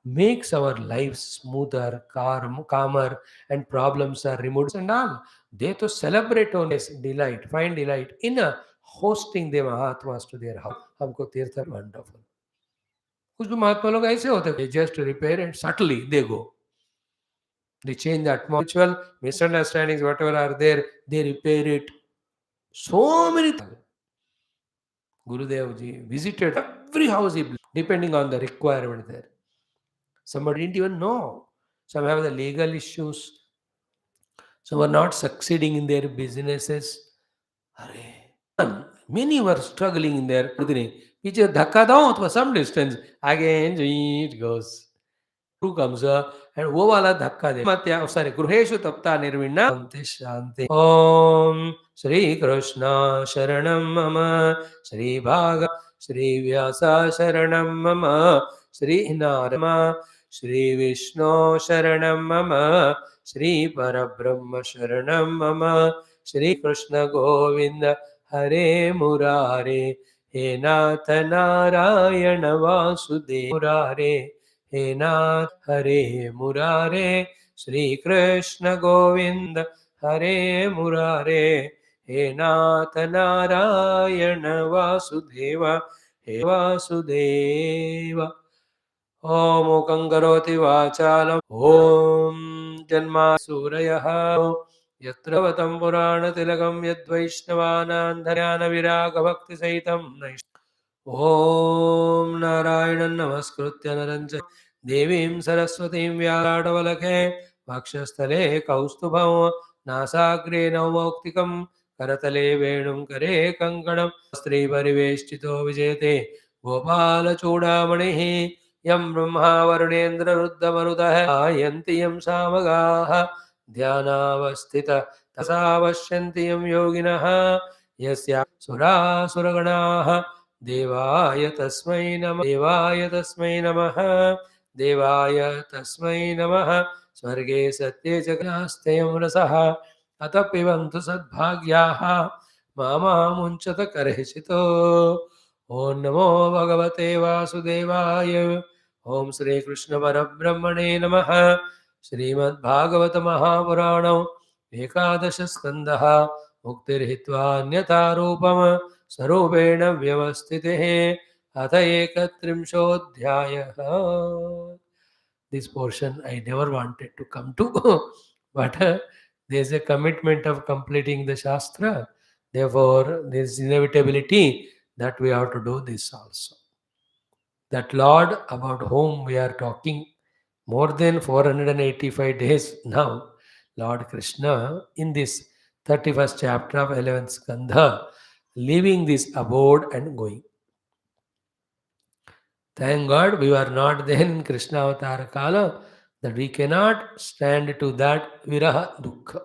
S1: makes our lives smoother, calmer, and problems are removed and all. They to celebrate on this delight, find delight in hosting the Mahatmas to their house. हमको तीर्थ wonderful. कुछ भी महात्मा लोग ऐसे होते हैं, just repair and subtly they go. They change the atmosphere, misunderstandings, whatever are there, they repair it. So many things. Gurudev ji visited every house, depending on the requirement there. Somebody didn't even know. Some have the legal issues. Some are not succeeding in their businesses. Many were struggling in their which is dhakka down for some distance. Again, it goes. Who comes and wo wala dhakka de matya sorry gruheshu tapta nirvinna shanti om Shri Krishna sharanam mama Shri Bhaga Shri Vyasa sharanam mama Shri Narama Shri Vishnu sharanam mama Shri Parabrahma sharanam mama Shri Krishna Govinda Hare Murare He Nath Narayana Vasudeva Murare He Nath Hare Murare Shri Krishna Govinda Hare Murare He Nath Narayana Vasudeva He Vasudeva Om Kangaroti Vachalam Om Janma Surayaha Yatra Vatam Purana Tilagam Yadvaishnavanam Dharana Viraga Bhakti Saitam ॐ नारायणं नमस्कृत्य नरं च देवीं सरस्वतीं व्याडवलके वक्षस्थले कौस्तुभं नासाग्रे नवमौक्तिकं करतले वेणुं करे कङ्कणं स्त्रीपरिवेष्टितो विजेते गोपालचूडामणिः यं ब्रह्मा वरुणेन्द्ररुद्रमरुतः आयन्ति यं सामगाः ध्यानावस्थित तथा पश्यन्ति यं योगिनः यस्या सुरासुरगणाः देवाय तस्मै नमः देवाय तस्मै नमः देवाय तस्मै नमः स्वर्गे सत्ये जगनास्तेयं रसः अतः पिबन्तु सद्भाग्याः मामामुञ्चत करहिषितो ॐ नमो भगवते वासुदेवाय ॐ श्रीकृष्णपरब्रह्मणे नमः श्रीमद्भागवत महापुराणौ एकादशस्कन्धः मुक्तिर्हित्वा अन्यथा रूपम् स्वरूपेण व्यवस्थितिः अथ एकत्रिंशोऽध्यायः. This portion I never wanted to come to, but there is a commitment of completing the Shastra. Therefore, there is inevitability that we have to do this also. That Lord about whom we are talking more than 485 days now, Lord Krishna, in this 31st chapter of 11th Skandha, leaving this abode and going. Thank God we were not then in Krishna Avatar Kala, that we cannot stand to that viraha dukkha.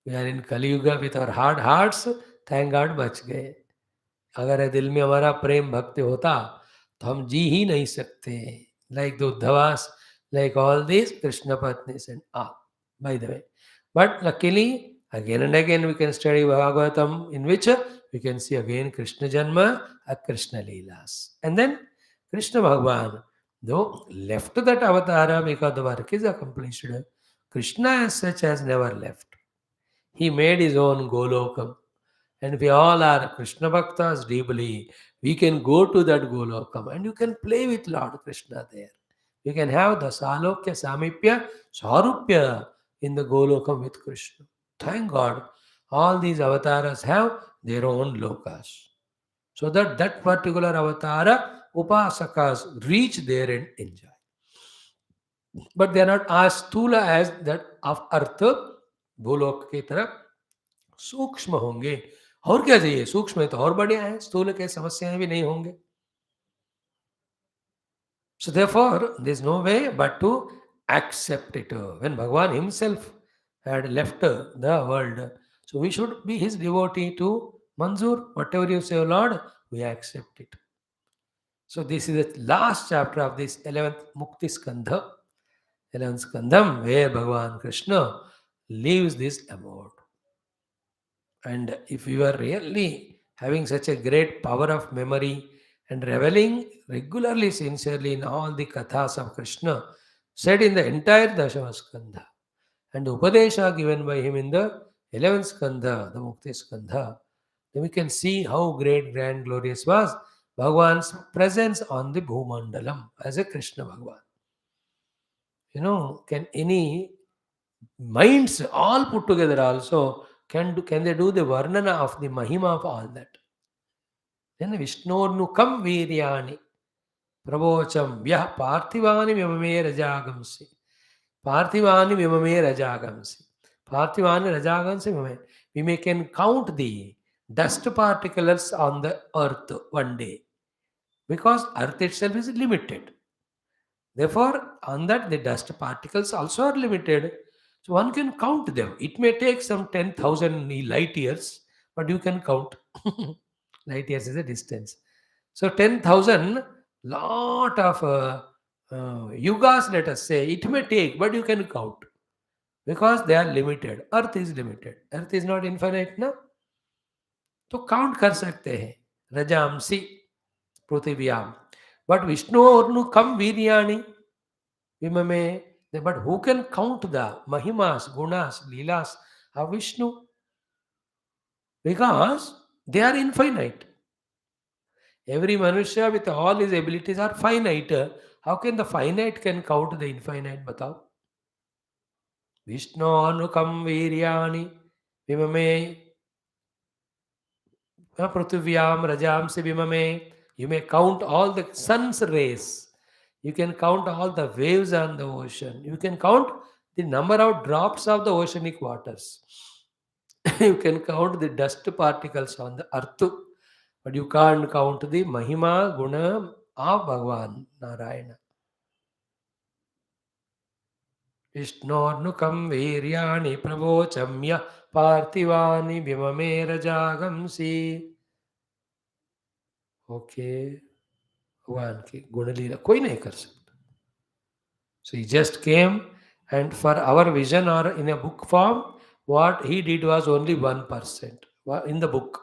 S1: We are in Kali Yuga with our hard hearts, thank God बच गए. अगर ये दिल में हमारा प्रेम भक्ति होता तो हम जी ही नहीं सकते. Like the Uddhavas, like all these Krishna Patnis and all, by the way. But luckily, again and again we can study Bhagavatam, in which we can see again Krishna Janma, Krishna Leelas. And then Krishna Bhagavan, though left that avatara because the work is accomplished, Krishna as such has never left. He made his own Golokam. And we all are Krishna Bhaktas deeply. We can go to that Golokam and you can play with Lord Krishna there. You can have the Salokya, Samipya, Sarupya in the Golokam with Krishna. Thank God, all these avatars have their own lokas. So that that particular avatara, upasakas reach there and enjoy. But they are not as stula as that of earth, भूलोक की तरफ सूक्ष्म होंगे. और क्या चाहिए? सूक्ष्म है तो और बढ़िया है, स्थूल के समस्याएं भी नहीं होंगे. So therefore, there is no way but to accept it. When Bhagavan himself had left the world, so we should be his devotee to Manzoor. Whatever you say, Lord, we accept it. So this is the last chapter of this 11th Mukti Skandha, 11th Skandham, where Bhagavan Krishna leaves this abode. And if you are really having such a great power of memory and reveling regularly, sincerely in all the kathas of Krishna, said in the entire Dashama Skandha, and Upadesha given by him in the 11th Skandha, the Mukti Skandha, then we can see how great, grand, glorious was Bhagavan's presence on the Bhumandalam as a Krishna Bhagavan. You know, can any minds all put together also, can they do the Varnana of the Mahima of all that? Then Vishnurnukam Viryani Pravocham Vyah Parthivani Vimame Rajagamsi. Parthivani Vimame Rajagamsi. Parthivani Rajagamsi Vimame. We can count the dust particles on the earth one day. Because earth itself is limited. Therefore, on that the dust particles also are limited. So one can count them. It may take some 10,000 light years, but you can count. Light years is a distance. So 10,000, lot of yugas, let us say, it may take, but you can count. Because they are limited. Earth is limited. Earth is not infinite, no? तो count कर सकते हैं. रजामसी पृथिव्याम. But Vishnu ornu kam viryani vimame. But who can count the Mahimas, Gunas, Leelas of Vishnu? Because they are infinite. Every Manusya with all his abilities are finite. How can the finite can count the infinite? Batao. Vishnu anukam viryani vimame pruthivyam rajam se vimame. You may count all the sun's rays. You can count all the waves on the ocean. You can count the number of drops of the oceanic waters. You can count the dust particles on the earth. But you can't count the Mahima Guna of Bhagavan Narayana. Vishnornukam Viryani Pravochamya Parthivani Vimame Rajagamsi. Okay. भगवान की गुणलीला कोई नहीं कर सकता. So he just came, and for our vision or in a book form, what he did was only 1% in the book.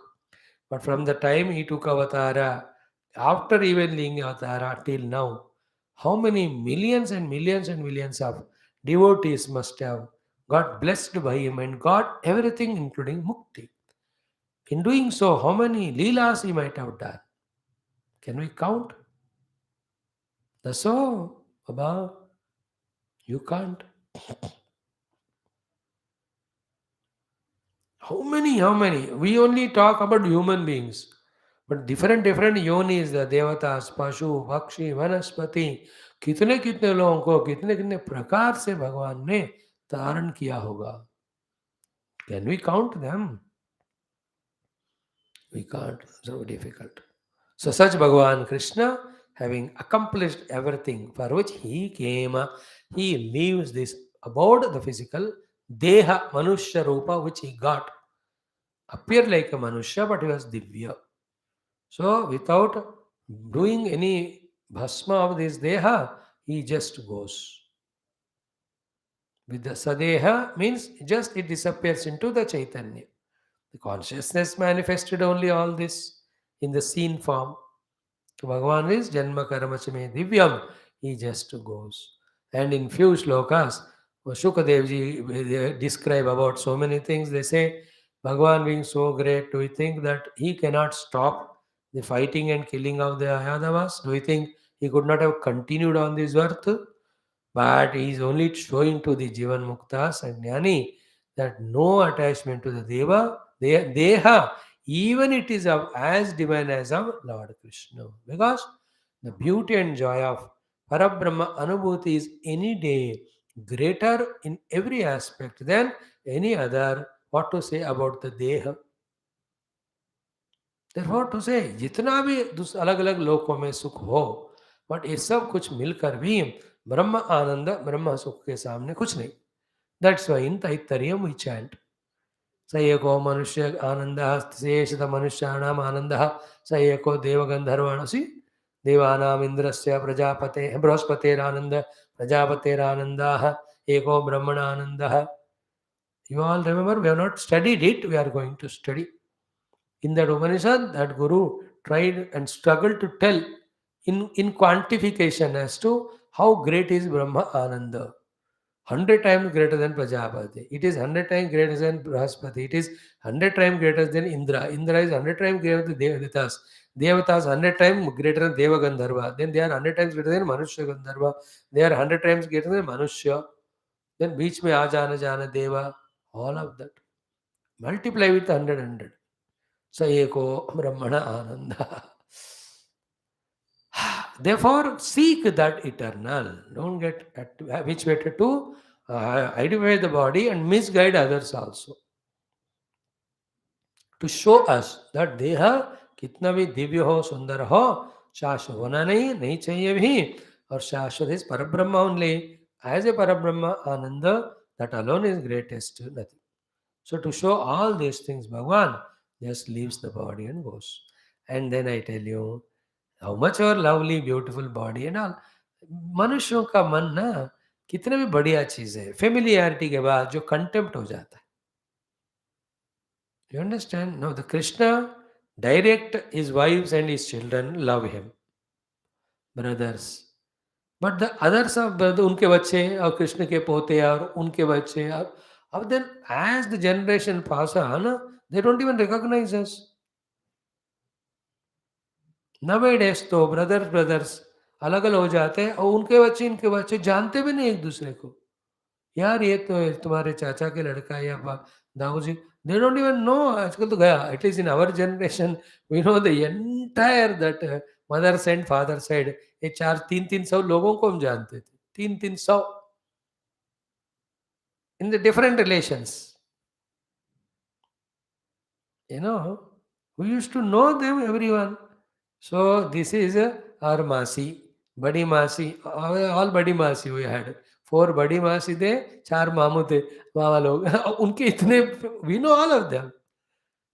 S1: But from the time he took avatara, after even being avatara till now, how many millions and millions and millions of devotees must have got blessed by him and got everything including mukti. In doing so, how many leelas he might have done? Can we count? That's all, Baba. You can't. How many? We only talk about human beings. But different yonis, the devatas, pashu, vakshi, vanaspati, कितने लोगों को कितने प्रकार से भगवान ने धारण किया होगा. Can we count them? We can't. So difficult. So such Bhagavan Krishna, having accomplished everything for which he came, he leaves this about the physical deha manushya rupa which he got. Appeared like a manushya, but he was divya. So without doing any bhasma of this deha, he just goes. With the sadeha means just it disappears into the chaitanya. The consciousness manifested only all this in the seen form. Bhagavan is Janma Karma Chame Divyam. He just goes. And in few shlokas, Shukadevji they describe about so many things. They say, Bhagavan being so great, do you think that he cannot stop the fighting and killing of the Yadavas? Do you think he could not have continued on this earth? But he is only showing to the Jivan Muktas and Jnani that no attachment to the Deha, even it is of as divine as of Lord Krishna. Because the beauty and joy of Parabrahma Anubhuti is any day greater in every aspect than any other. What to say about the Deha? Therefore to say, जितना भी अलग अलग लोकों में सुख हो, but ये सब कुछ मिलकर भी ब्रह्म आनंद ब्रह्म सुख के सामने कुछ नहीं. That's why in Taittariam we chant. स एको मनुष्य आनंदः शेषत मनुष्याणाम आनंदः स एको देवगंधर्वाणसि देवानाम इंद्रस्य प्रजापते बृहस्पतेरानंद प्रजापतेरानंदाः एको ब्रह्मणानंदः. You all remember, we have not studied it, we are going to study. In that Upanishad, that Guru tried and struggled to tell in quantification as to how great is Brahma Ananda. 100 times greater than Prajapati. It is 100 times greater than Brahaspati. It is 100 times greater than Indra. Indra is 100 times greater than Devatas. Devatas 100 times greater than Deva Gandharva. Then they are 100 times greater than Manushya Gandharva. They are 100 times greater than Manushya. Then beach mein Ajana Jana Deva. All of that. Multiply with 100. स एको ब्रह्मण आनंद. Therefore, seek that eternal. Don't get which better to identify the body and misguide others also. To show us that देह कितना भी दिव्य हो सुंदर हो शाश्वत होना नहीं चाहिए भी. और शाश्वत is Parabrahma only. As a Parabrahma Ananda, that alone is greatest, nothing. So to show all these things, Bhagavan just leaves the body and goes. And then I tell you, how much our lovely, beautiful body and all. मनुष्यों का मन ना कितने भी बढ़िया चीज है, familiarity के बाद जो कंटेम्प्ट हो जाता है. You understand? No, the Krishna direct his wives and his children love him, brothers. But the others of उनके बच्चे और कृष्ण के पोते और उनके बच्चे अब then as the generation pass on, they don't even recognize us. Nowadays तो brothers अलग अलग हो जाते हैं और उनके बच्चे इनके बच्चे जानते भी नहीं एक दूसरे को. यार ये तो तुम्हारे चाचा के लड़का है या Dau ji. They don't even know. आजकल तो गया. At least in our generation, we know the entire that mother side, father side. ये 300 लोगों को हम जानते थे. 300 in the different relations. You know, we used to know them, everyone. So this is our Masi, Badi Masi, all Badi Masi we had. 4 Badi Masi थे, 4 मामू थे, मामा लोग. उनके इतने, we know all of them.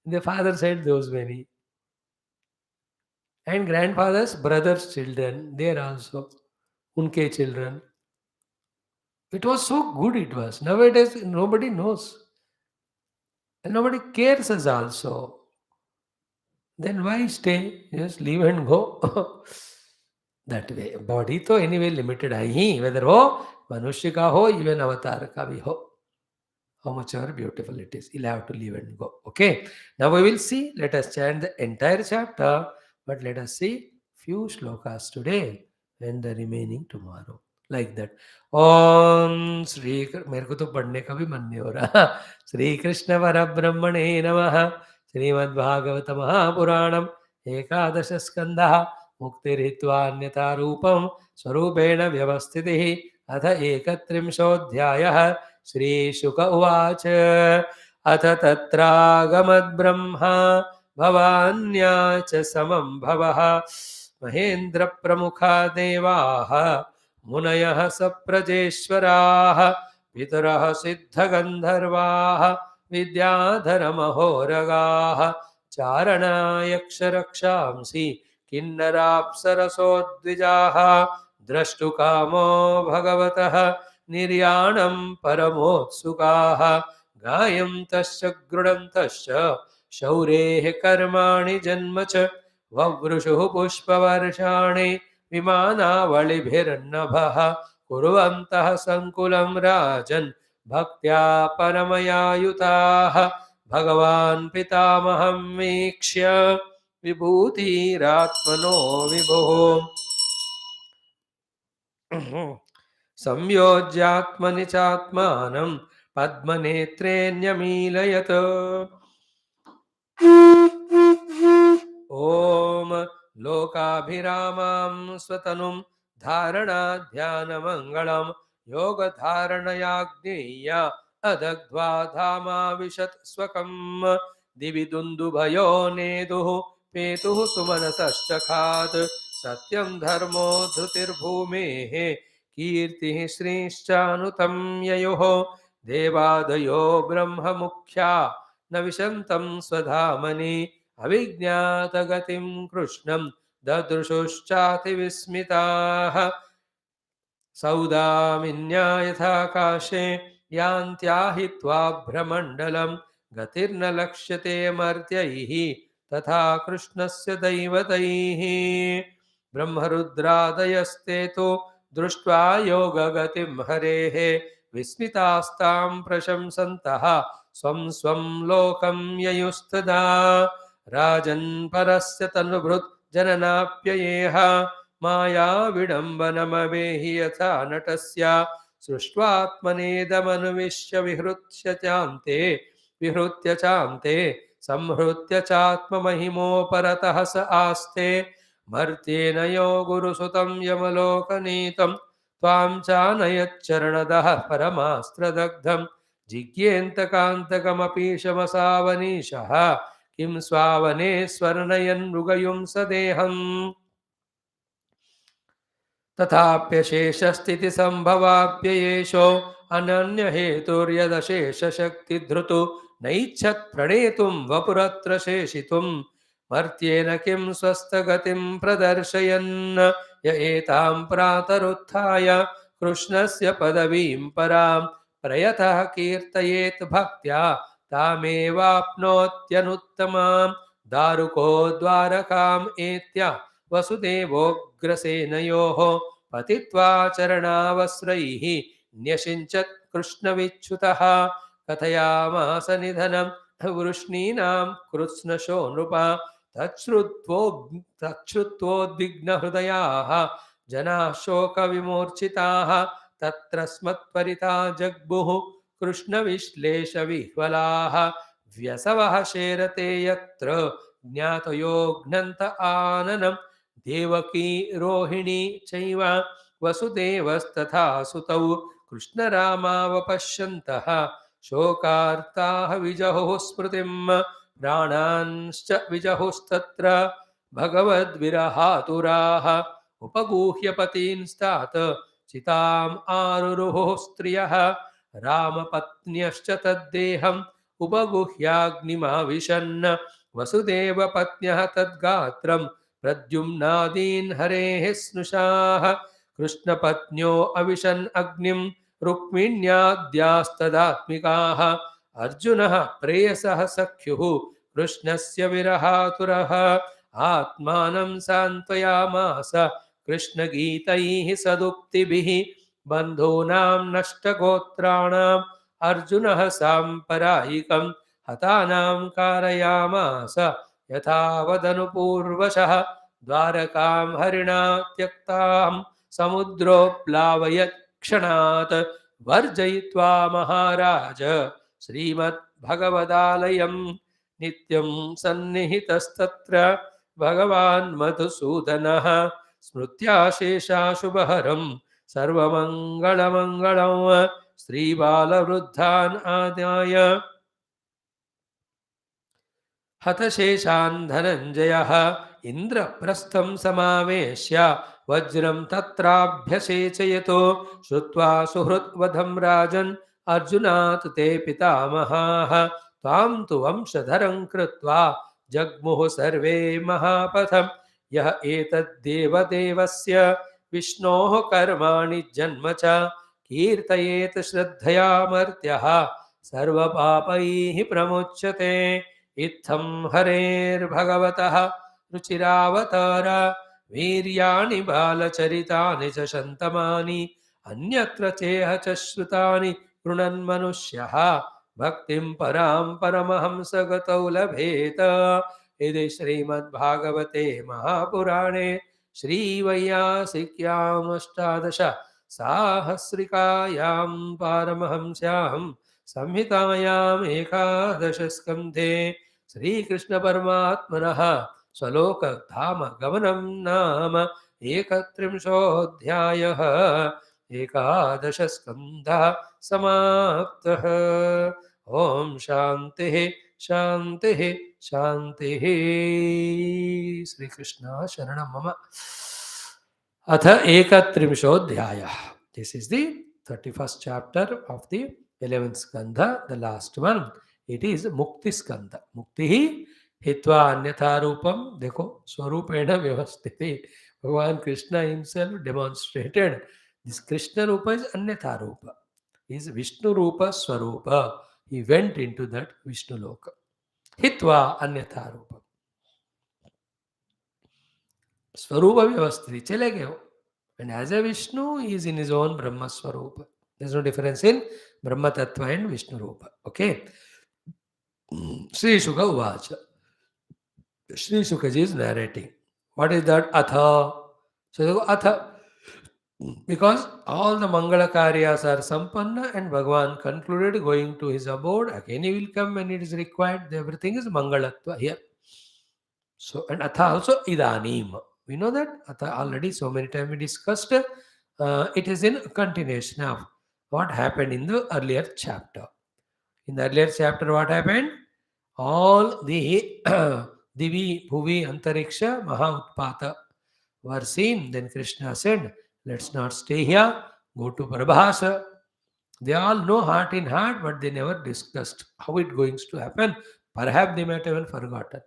S1: The father said those many. And grandfather's brother's children, there also, unke children. It was so good it was. Nowadays nobody knows. And nobody cares us also. Then why stay? Just leave and go. That way. Body to anyway limited hai hi. Whether ho, Manushya ka ho, even avatar ka bhi ho. How much ever beautiful it is. You'll have to leave and go. Okay. Now we will see. Let us chant the entire chapter. But let us see few shlokas today and the remaining tomorrow. Like that. Om Shri, मेरे को तो पढ़ने का भी मन नहीं हो रहा. श्री कृष्ण परब्रह्मणे नमः. श्रीमद्भागवत महापुराणम एकादश स्कंदः मुक्तिर्हित्वान्यथा रूपम स्वरूपेण व्यवस्थितिः अथ एकत्रिंशोऽध्यायः. श्रीशुक उवाच अथ तत्रागमद्ब्रह्मा भवान्या च समं भवः महेन्द्रप्रमुखा देवाः मुनयः सप्रजेश्वराः पितरः सिद्धगन्धर्वाः विद्याधरमहोरगाः चारणायक्षरक्षांसि किन्नराप्सरसोद्विजाः द्रष्टुकामो भगवतः निर्याणं परमोत्सुकाः गायन्तश्च गृणन्तश्च शौरेः कर्माणि जन्म च ववृषुः पुष्पवर्षाणि विमानावलिभिर्नभः कुर्वन्तः संकुलं राजन् भक्त्या परमयायुताः भगवान् पितामहं वीक्ष्य विभूतिरात्मनो विभुः संयोज्यात्मनि चात्मानं पद्मनेत्रेऽन्यमीलयत् ॐ लोकाभिरामां स्वतनुं धारणाध्यानमङ्गलं योगधारणयाज्ञेया अदग्ध्वा धामाविशत् स्वकं दिवि दुन्दुभयो नेदुः पेतुः सुमनसश्चखात् सत्यं धर्मो धृतिर्भूमेः कीर्तिः श्रीश्चानुतं ययोः देवादयो ब्रह्ममुख्या न विशन्तं स्वधामनि अविज्ञातगतिं कृष्णं ददृशुश्चातिविस्मिताः सौदामिन्या यथाकाशे यान्त्याहित्वा भ्रमण्डलं गतिर्न लक्ष्यते मर्त्यैः तथा कृष्णस्य दैवतैः ब्रह्मरुद्रादयस्ते तु दृष्ट्वा योगगतिं हरेः विस्मितास्तां प्रशंसन्तः स्वं स्वं लोकं ययुस्तदा राजन् परस्य तनुभृत् जननाप्ययेह माया विडम्बनमवेहि यथा नटस्य सृष्ट्वात्मनेदमनुविश्य विहृत्य चान्ते संहृत्य चात्ममहिमोपरतः स आस्ते मर्त्येन यो गुरुसुतं यमलोकनीतं त्वां चानयच्चरणदः परमास्त्रदग्धं जिज्ञेन्तकान्तकमपीशमसावनीशः किं स्वावने स्वर्णयन् मृगयुं सदेहम् तथाप्यशेषस्थितिसम्भवाप्ययेषो अनन्यहेतुर्यदशेषशक्तिधृतु नैच्छत् प्रणेतुं वपुरत्र शेषितुं मर्त्येन किं स्वस्थगतिं प्रदर्शयन् य एतां प्रातरुत्थाय कृष्णस्य पदवीं परां प्रयतः कीर्तयेत् भक्त्या तामेवाप्नोत्यनुत्तमां दारुको द्वारकाम् एत्य वसुदेवोग्रसेनयोः पतित्वा चरणावस्त्रैः न्यषिञ्चत् कृष्णविच्युतः कथयामास निधनं वृष्णीनां कृत्स्नशो नृपा तच्छ्रुत्वोद्विग्नहृदयाः जनाः शोकविमूर्छिताः तत्र स्मत्परिता जग्मुः कृष्णविश्लेषविह्वलाः व्यसवः शेरते यत्र ज्ञातयो घ्नन्त आननं देवकी रोहिणी चैव वसुदेवस्तथा सुतौ कृष्णरामावपश्यन्तः शोकार्ताः विजहुः स्मृतिं प्राणांश्च विजहुस्तत्र भगवद्विरहातुराः उपगूह्य पतींस्तात चिताम् आरुरुहुः स्त्रियः रामपत्न्यश्च तद्देहम् उपगुह्याग्निमाविशन् वसुदेवपत्न्यः तद्गात्रं प्रद्युम्नादीन् हरेः स्नुषाः कृष्णपत्न्यो अविशन् अग्निं रुक्मिण्याद्यास्तदात्मिकाः अर्जुनः प्रेयसः सख्युः कृष्णस्य विरहातुरः आत्मानं सान्त्वयामास कृष्णगीतैः सदुक्तिभिः बन्धूनां नष्टगोत्राणाम् अर्जुनः साम्परायिकं हतानां कारयामास यथावदनुपूर्वशः द्वारकां हरिणा त्यक्तां समुद्रोप्लावयत् क्षणात् वर्जयित्वा महाराज श्रीमद्भगवदालयं नित्यं सन्निहितस्तत्र भगवान् मधुसूदनः स्मृत्याशेषाशुभहरं सर्वमङ्गलमङ्गलं श्रीबालवृद्धान् आदाय हतशेषान् धनञ्जयः इन्द्रप्रस्थं समावेश्य वज्रं तत्राभ्यसेचयतो श्रुत्वा सुहृद्वधं राजन् अर्जुनात् ते पितामहाः त्वां तु वंशधरं कृत्वा जग्मुः सर्वे महापथं यः एतद्देवदेवस्य विष्णोः कर्माणि जन्म च कीर्तयेत् श्रद्धया मर्त्यः सर्वपापैः प्रमुच्यते इत्थं हरेर्भगवतः रुचिरावतार वीर्याणि बालचरितानि च शन्तमानि अन्यत्र चेह च श्रुतानि गृणन्मनुष्यः भक्तिं परां परमहंसगतौ लभेत। इति श्रीमद्भागवते महापुराणे श्रीवैयासिक्यामष्टादश साहस्रिकायां पारमहंस्यां संहितायाम् एकादशस्कन्धे श्रीकृष्णपरमात्मनः स्वलोकधाम गमनं नाम एकत्रिंशोऽध्यायः एकादशस्कन्धः समाप्तः। ॐ शान्तिः शान्तिः शान्तिः। श्रीकृष्ण शरणं मम। अथ एकत्रिंशोऽध्यायः। This is the 31st chapter of the 11th skandha, the last one. It is Mukti skandha. Mukti hi hitva अन्यथा रूपम. देखो स्वरूपेण व्यवस्थिति. Bhagavan Krishna himself demonstrated this Krishna Rupa is अन्यथा रूpa. Is Vishnu Rupa Swarupa. He went into that Vishnu Loka. Hitva अन्यथा रूपम. Swarupa vyavasthiti chale gaye. And as a Vishnu, he is in his own Brahma Swarupa. There is no difference in Brahma Tattva and Vishnu Rupa. Okay? Sri Shuka Uvacha. Sri Shukaji is narrating. What is that? Atha. So they go Atha. Because all the Mangala Karyas are Sampanna and Bhagavan concluded going to his abode. Again he will come when it is required. Everything is Mangalatva here. So, and Atha also Idanim. We know that Atha already so many times we discussed. It is in continuation of what happened in the earlier chapter. In the earlier chapter, what happened? All the Divi, Bhuvi, Antariksha, Maha Utpata were seen. Then Krishna said, let's not stay here, go to Prabhasa. They all know heart in heart, but they never discussed how it going to happen. Perhaps they might have even forgotten.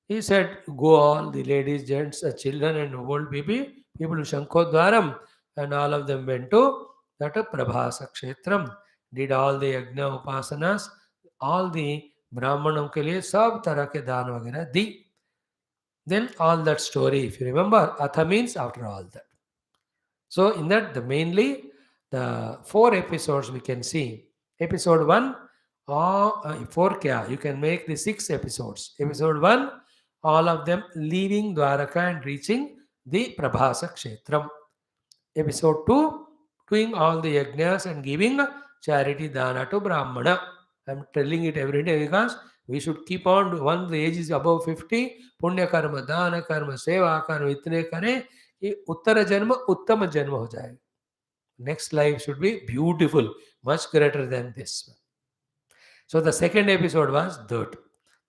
S1: He said, go all the ladies, gents, children and old people to Shankodwaram, and all of them went to that Prabhasa Kshetram, did all the Yajna Upasanas, all the Brahmanam ke liye sab tarah ke daan vagera di. Then all that story, if you remember, Atha means after all that. So in that, mainly the 4 episodes we can see. Episode 1, 4 kya, you can make the 6 episodes. Episode 1, all of them leaving Dwaraka and reaching the Prabhasa Kshetram. Episode 2, doing all the yajnas and giving charity dana to Brahmana. I am telling it every day because we should keep on, once the age is above 50, punya karma, dana karma, seva karma, itne kare, कि उत्तर जन्म उत्तम जन्म हो जाए. Next life should be beautiful, much greater than this one. So the second episode was that.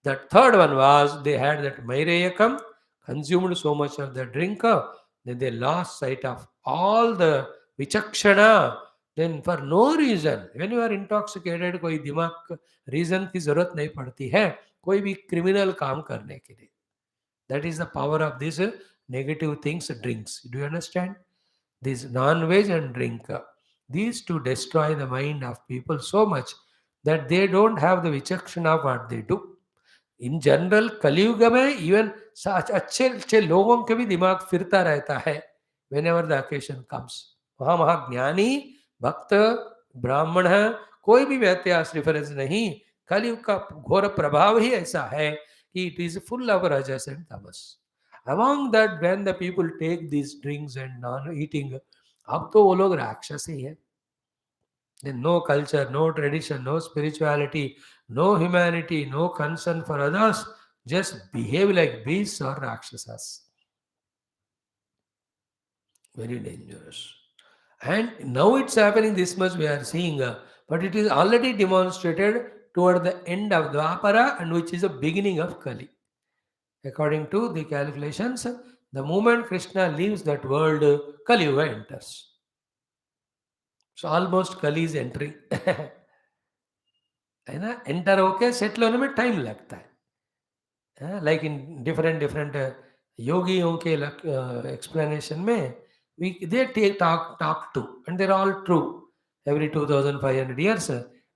S1: The third one was they had that Maireyakam, consumed so much of the drink, then they lost sight of all the vichakshana. Then for no reason, when you are intoxicated, कोई दिमाग reason की जरूरत नहीं पड़ती है कोई भी criminal काम करने के लिए. That is the power of these negative things, drinks. Do you understand? This non-veg and drink, these two destroy the mind of people so much that they don't have the vichakshana of what they do. In general, कलयुग में even अच्छे अच्छे लोगों के भी दिमाग फिरता रहता है whenever the occasion comes. वहाँ ज्ञानी भक्त ब्राह्मण है कोई भी व्यत्यास डिफरेंस नहीं. कलयुग का घोर प्रभाव ही ऐसा है कि it is full of rajas and tamas. Among that, when the people take these drinks and non-eating, अब तो वो लोग राक्षस ही है. Then no culture, no tradition, no spirituality, no humanity, no concern for others, just behave like beasts or rakshasas. Very dangerous. And now it's happening this much we are seeing, but it is already demonstrated toward the end of Dwapara and which is the beginning of Kali. According to the calculations, the moment Krishna leaves that world, Kali Yuga enters. So almost Kali is entering. है ना, enter होके settle होने में time लगता है. Like in different योगियों के explanation में they talk to, and they're all true. Every 2500 years,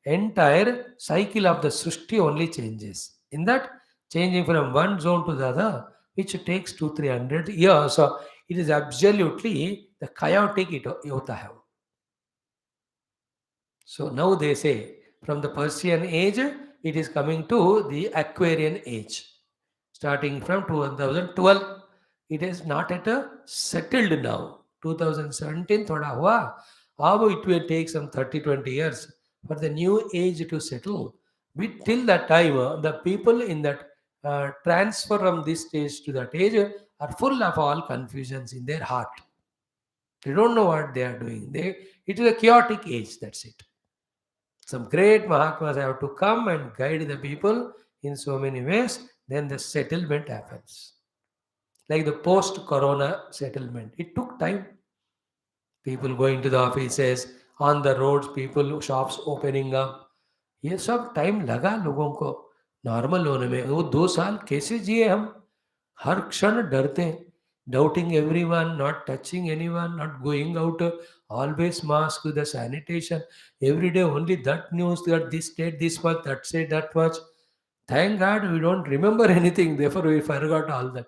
S1: entire cycle of the Srishti only changes. In that, changing from one zone to the other, which takes 200-300 years, so it is absolutely the chaotic it hota hai. So now they say from the Persian age, it is coming to the Aquarian age. Starting from 2012, it is not at a settled now. 2017 thoda hua. How it will take some 30-20 years for the new age to settle. Till that time, the people in that transfer from this stage to that age are full of all confusions in their heart. They don't know what they are doing. It is a chaotic age, that's it. Some great Mahatmas have to come and guide the people in so many ways, then the settlement happens. Like the post corona settlement, it took time. People going to the offices, on the roads, people, shops opening up. ये सब time लगा लोगों को normal होने में. वो 2 साल कैसे जिए हम? हर क्षण डरते हैं. Doubting everyone, not touching anyone, not going out, always mask, the sanitation. Every day only that news that this state this much, that state that much. Thank God we don't remember anything, therefore we forgot all that.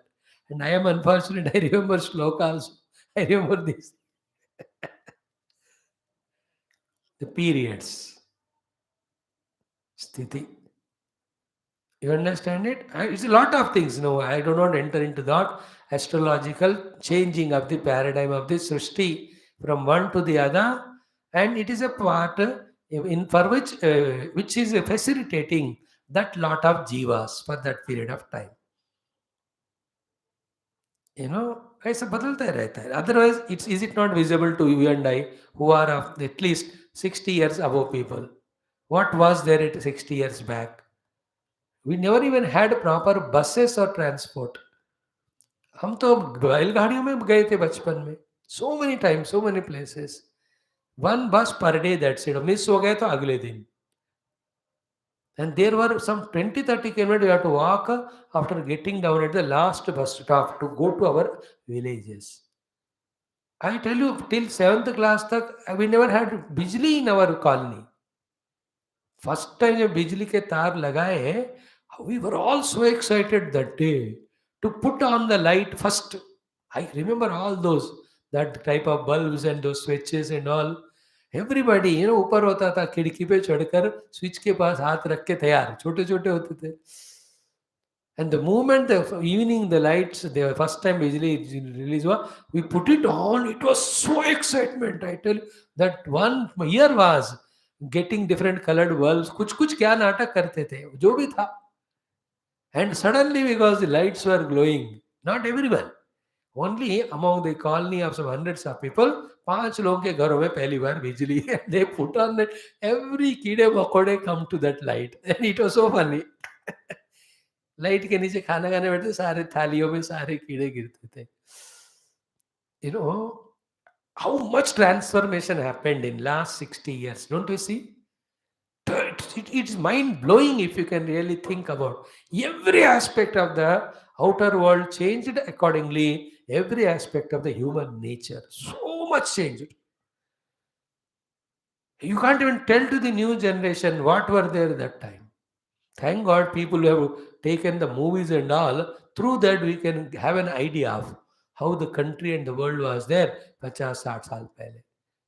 S1: And I am unfortunate, I remember shloka also. I remember this. The periods. Sthiti. You understand it? It's a lot of things. No, I do not enter into that astrological changing of the paradigm of this Srishti from one to the other, and it is a part in for which is facilitating that lot of jivas for that period of time. ऐसा बदलता ही रहता है. Otherwise, is it not visible to you and I who are of at least 60 years above people? What was there at 60 years back? We never even had proper buses or transport. हम तो बैलगाड़ियों में गए थे बचपन में. So many times, so many places. One bus per day, that's it. Miss हो गए तो अगले दिन. And there were some 20-30 kilometers we have to walk after getting down at the last bus stop to go to our villages. I tell you, till 7th class, we never had bijli in our colony. First time जब बिजली के तार लगाए, we were all so excited that day to put on the light first. I remember all those, that type of bulbs and those switches and all. Everybody, ऊपर होता था खिड़की पे चढ़कर स्विच के पास हाथ रख के तैयार, छोटे छोटे होते थे. And the moment the evening the lights, the first time bijli release हुआ, we put it on. It was so excitement. I tell you, that one year was getting different colored bulbs. कुछ कुछ क्या नाटक करते थे, जो भी था. And suddenly, because the lights were glowing, not everyone, only among the colony of some hundreds of people, 5 लोगों के घरों में पहली बार बिजली. They put on that. Every कीड़े मकोड़े come to that light, and it was so funny. Light के नीचे खाना खाने बैठते, सारे थालियों में सारे कीड़े गिरते थे. You know how much transformation happened in last 60 years, don't you see? It's mind blowing if you can really think about. Every aspect of the outer world changed accordingly. Every aspect of the human nature, so much changed. You can't even tell to the new generation what were there that time. Thank God people have taken the movies and all. Through that we can have an idea of how the country and the world was there 50-60 साल पहले.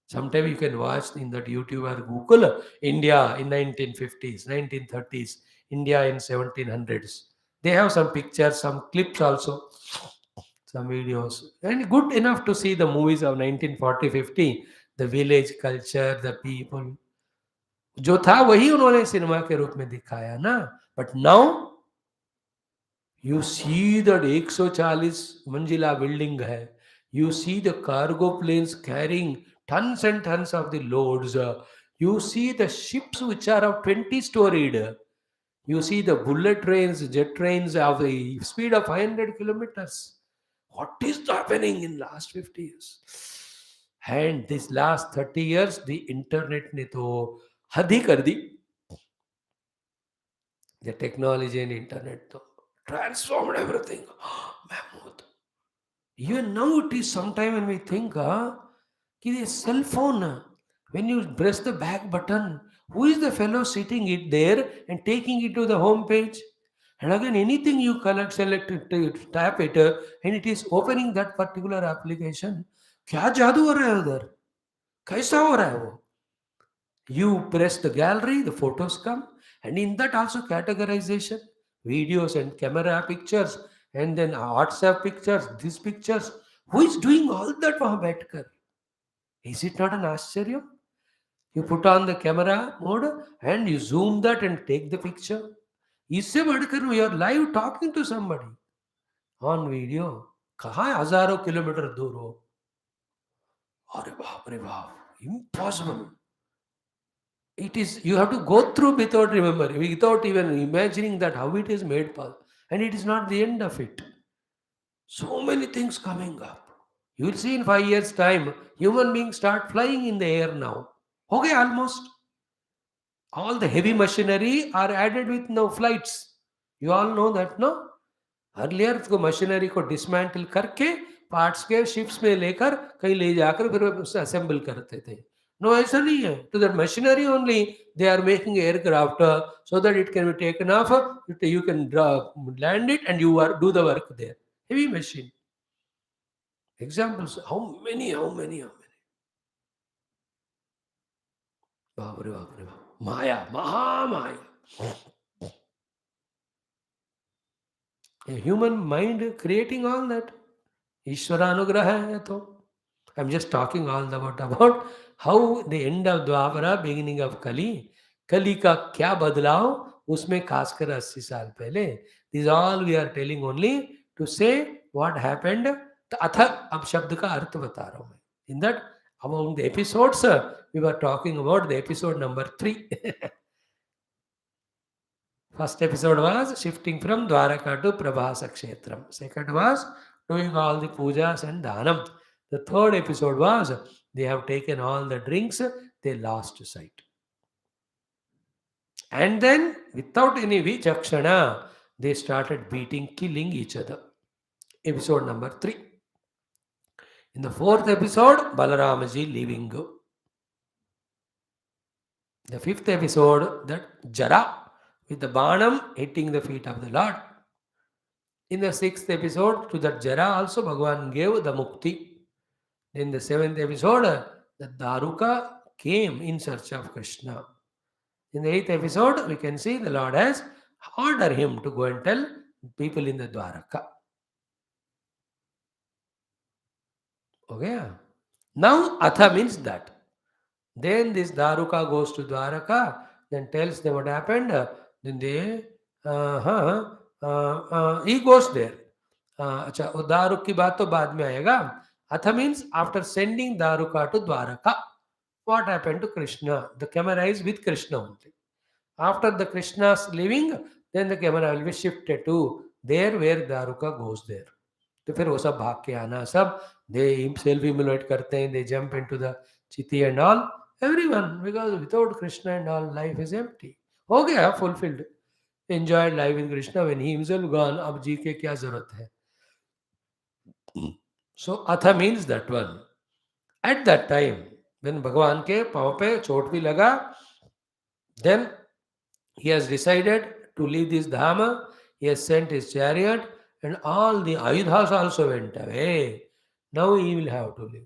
S1: Sometimes you can watch in that YouTube or Google India in 1950s, 1930s, India in 1700s. They have some pictures, some clips also, some videos. And good enough to see the movies of 1940-50, the village culture, the people. जो था वही उन्होंने cinema के रूप में दिखाया ना. But now you see that 140 मंजिला बिल्डिंग है. You see the cargo planes carrying tons and tons of the loads. You see the ships which are of 20-storied. You see the bullet trains, jet trains of the speed of 500 kilometers. What is happening in last 50 years? And this last 30 years, the internet ने तो हद ही कर दी. The technology and internet तो transformed everything. Mahmood. Even now it is sometime when we think, a cell phone, when you press the back button, who is the fellow sitting it there and taking it to the home page? And again, anything you collect, select it, tap it, and it is opening that particular application. क्या जादू हो रहा है उधर? कैसा हो रहा है वो? You press the gallery, the photos come, and in that also categorization, videos and camera pictures, and then WhatsApp pictures, these pictures. Who is doing all that वहाँ बैठकर? Is it not an आश्चर्य? You put on the camera mode and you zoom that and take the picture. इससे बढ़कर you are live talking to somebody on video. कहाँ है? हजारों kilometre दूर हो. अरे बाप रे बाप, impossible. It is, you have to go through without remembering, without even imagining that how it is made possible. And it is not the end of it. So many things coming up. You will see in 5 years' time, human beings start flying in the air now. Okay, almost. All the heavy machinery are added with no flights. You all know that, no? Earlier को machinery को dismantle करके parts के ships में लेकर कहीं ले जाकर फिर उसे असेंबल करते थे. नो, ऐसा नहीं है. To that machinery only they are making aircraft so that it can be taken off, you can land it and you are do the work there. Heavy machine. Examples how many. बाप रे बाप रे बाप. माया, Mahamaya. A human mind creating all that. Ishvaranugraha hai to. I'm just talking all about how the end of Dwapara, beginning of Kali. Kali का क्या बदलाव उसमें खासकर 80 साल पहले. This all we are telling only to say what happened. तो अथ अब शब्द का अर्थ बता रहा हूँ मैं. In that, among the episodes, we were talking about the episode number 3. First episode was shifting from Dwaraka to Prabhasa Kshetram. Second was doing all the pujas and dhanam. The third episode was they have taken all the drinks, they lost sight. And then, without any vichakshana, they started beating, killing each other. Episode number 3. In the fourth episode, Balaramaji leaving. The fifth episode, that Jara, with the Banam hitting the feet of the Lord. In the sixth episode, to that Jara also Bhagavan gave the Mukti. In the seventh episode, the Daruka came in search of Krishna. In the eighth episode, we can see the Lord has ordered him to go and tell people in the Dwaraka. Okay? Now, Atha means that. Then this Daruka goes to Dwaraka, then tells them what happened. Then they, he goes there. अच्छा, दारुक की बात तो बाद में आएगा. Atha means after sending Daruka to Dwaraka, what happened to Krishna? The camera is with Krishna only. After the Krishna's leaving, then the camera will be shifted to there where Daruka goes there. तो फिर वो सब भाग के आना, सब they self immolate करते हैं, they jump into the chiti and all. Everyone, because without Krishna and all, life is empty. हो गया, fulfilled. Enjoyed life with Krishna when he himself gone. अब जी के क्या जरूरत है? So Atha means that one. At that time, when भगवान के पाँव पे चोट भी लगा, then he has decided to leave this dhama. He has sent his chariot and all the ayudhas also went away. Now he will have to live.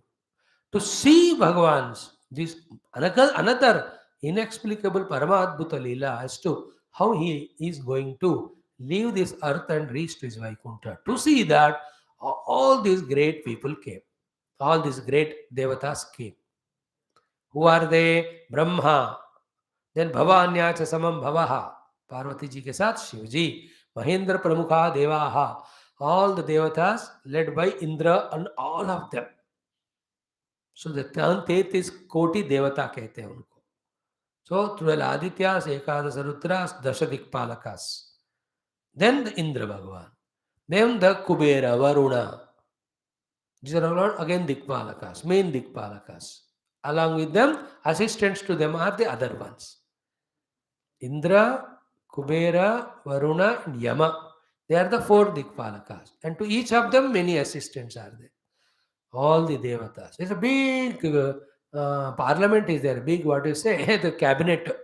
S1: To see Bhagavan's, this another inexplicable Paramadbhuta Leela as to how he is going to leave this earth and reach to his Vaikuntha. To see that all these great people came. All these great devatas came. Who are they? Brahma. Then Bhavanya cha samam Bhavaha. Parvati ji ke saath Shiv ji. Mahendra Pramukha Devaha. All the devatas led by Indra and all of them. So the 33 koti devata कहते हैं उनको. So 12 Adityas, Ekadash Rudras, Dasha Dikpalakas. Then the Indra Bhagavan. Then the Kubera, Varuna. These are all again Dikpalakas, main Dikpalakas. Along with them, assistants to them are the other ones. Indra, Kubera, Varuna, and Yama. They are the 4 Dikpalakas. And to each of them, many assistants are there. All the devatas. It's a big parliament is there. Big, what you say, the cabinet.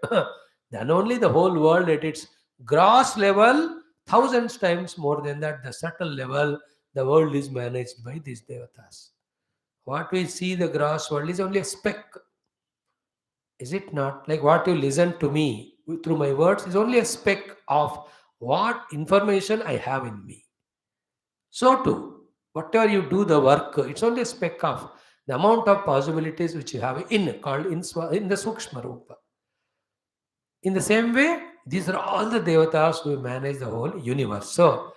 S1: Then only the whole world at its gross level, thousands times more than that, the subtle level, the world is managed by these devatas. What we see, the gross world, is only a speck. Is it not? Like what you listen to me through my words is only a speck of what information I have in me. So too, whatever you do the work, it's only a speck of the amount of possibilities which you have in the Sukshma Rupa. In the same way, these are all the devatas who manage the whole universe. So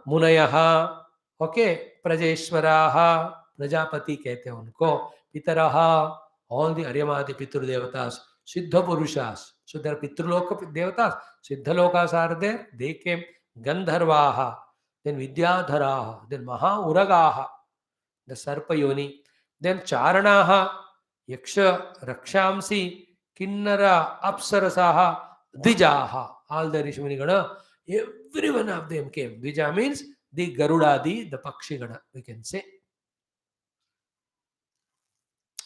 S1: Munayaha, okay, Prajeshwaraha, Prajapati कहते हैं उनको, Pitaraha, all the Aryamadi Pitur devatas, Siddha Purushas. So there are Pitruloka devatas, Siddha Lokas are there, they came, Gandharvaha, then Vidyadharaha, then Maha Uragaha, the Sarpa Yoni, then Charanaha, Yaksha, Rakshamsi, Kinnara, Apsarasaha, Dvijaha, all the Rishimani Gana, every one of them came. Dvija means the Garudadi, the Pakshi Gana, we can say.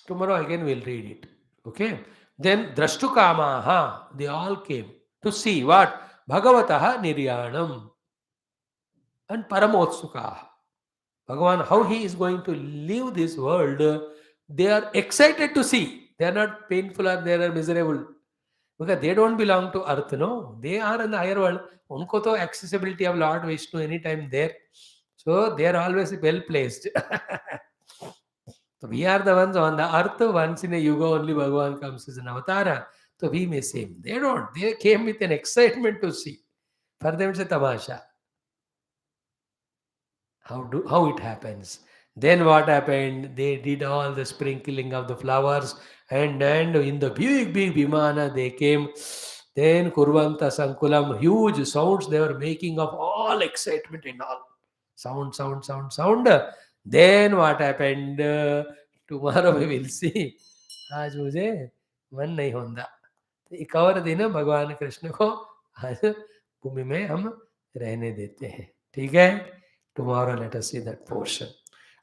S1: Tomorrow again we'll read it. Okay. Then Drashtukamaha, they all came to see what? Bhagavataha Niryanam and Paramotsukaha. Bhagavan, how he is going to leave this world, they are excited to see. They are not painful or they are miserable. Because they don't belong to earth, no. They are in the higher world. Unko to accessibility of Lord Vishnu anytime there. So they are always well placed. So we are the ones on the earth. Once in a yuga only Bhagavan comes as an avatara. So we may say, they don't. They came with an excitement to see. For them it's a tamasha. How it happens. Then what happened? They did all the sprinkling of the flowers and in the big Vimana they came. Then Kurvanta Sankulam, huge sounds they were making of all excitement and all. Sound. Then what happened? Tomorrow we will see. आज मुझे मन नहीं होता. एक और दिन भगवान कृष्ण को आज भूमि में हम रहने देते हैं. ठीक है? Tomorrow let us see that portion.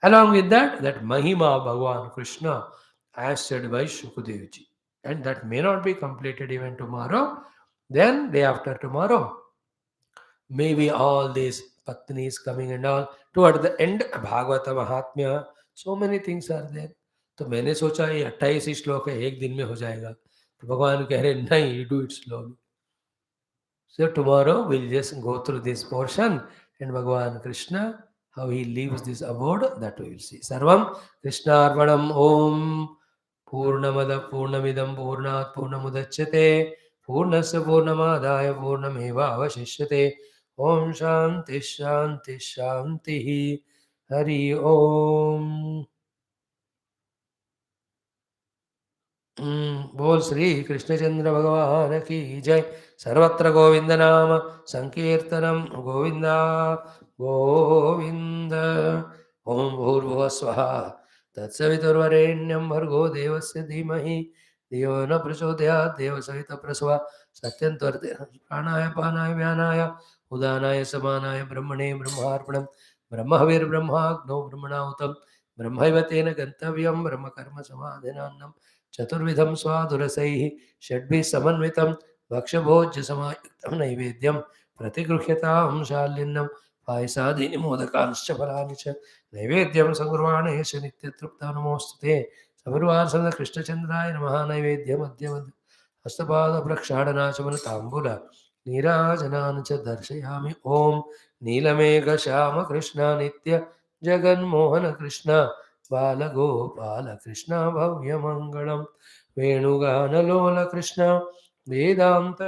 S1: Along with that Mahima of Bhagavan Krishna as said by Shukadevji. And that may not be completed even tomorrow. Then day after tomorrow, maybe all these Patnis coming and all. Toward the end, Bhagavata Mahatmya, so many things are there. तो मैंने सोचा ये 28 ही श्लोक है, एक दिन में हो जाएगा. तो भगवान कह रहे नहीं, you do it slowly. So tomorrow we'll just go through this portion and Bhagavan Krishna, how he leaves this abode, that we will see. Sarvam Krishna Arpanam Om Purnamada Purnamidam Purnat Purnamudachyate Purnasya Purnamadaya Purnameva Avashishyate Om Shanti Shanti Shanti Hari Om. बोल श्री कृष्णचंद्र भगवान की जय. सर्वत्र गोविंद नाम संकीर्तनम गोविंदा गोविंद. ओम भूर्भुवः स्वः तत्सवितुर्वरेण्यं भर्गो देवस्य धीमहि धियो न प्रचोदयात्. देवसवितप्रसवा सत्यन्त्वर्ते प्राणाय पानाय व्यानाय उदानाय समानाय ब्रह्मणे ब्रह्मार्पणं ब्रह्महविर्ब्रह्माग्नौ ब्रह्मणाहुतं ब्रह्मैव तेन गन्तव्यं ब्रह्मकर्म समाधिनान्नं चतुर्विधं स्वादुरसैः षड्भिः समन्वितं भक्ष्यभोज्य समायुक्तं नैवेद्यं प्रतिगृह्यतां शाल्यन्नं पायसादीनि मोदकांश्च फलानि च नैवेद्यं संकुर्वाणेश नित्यतृप्तो नमोऽस्तुते. सपर्वासद कृष्णचन्द्राय नमः. नैवेद्यमद्यमद् हस्तपादप्रक्षालनाचमनताम्बूल नीराजनान् च दर्शयामि. ॐ नीलमेघश्याम कृष्ण नित्य जगन्मोहन कृष्ण बालगोपाल कृष्ण भव्यमङ्गलं वेणुगानलोल कृष्ण वेदान्त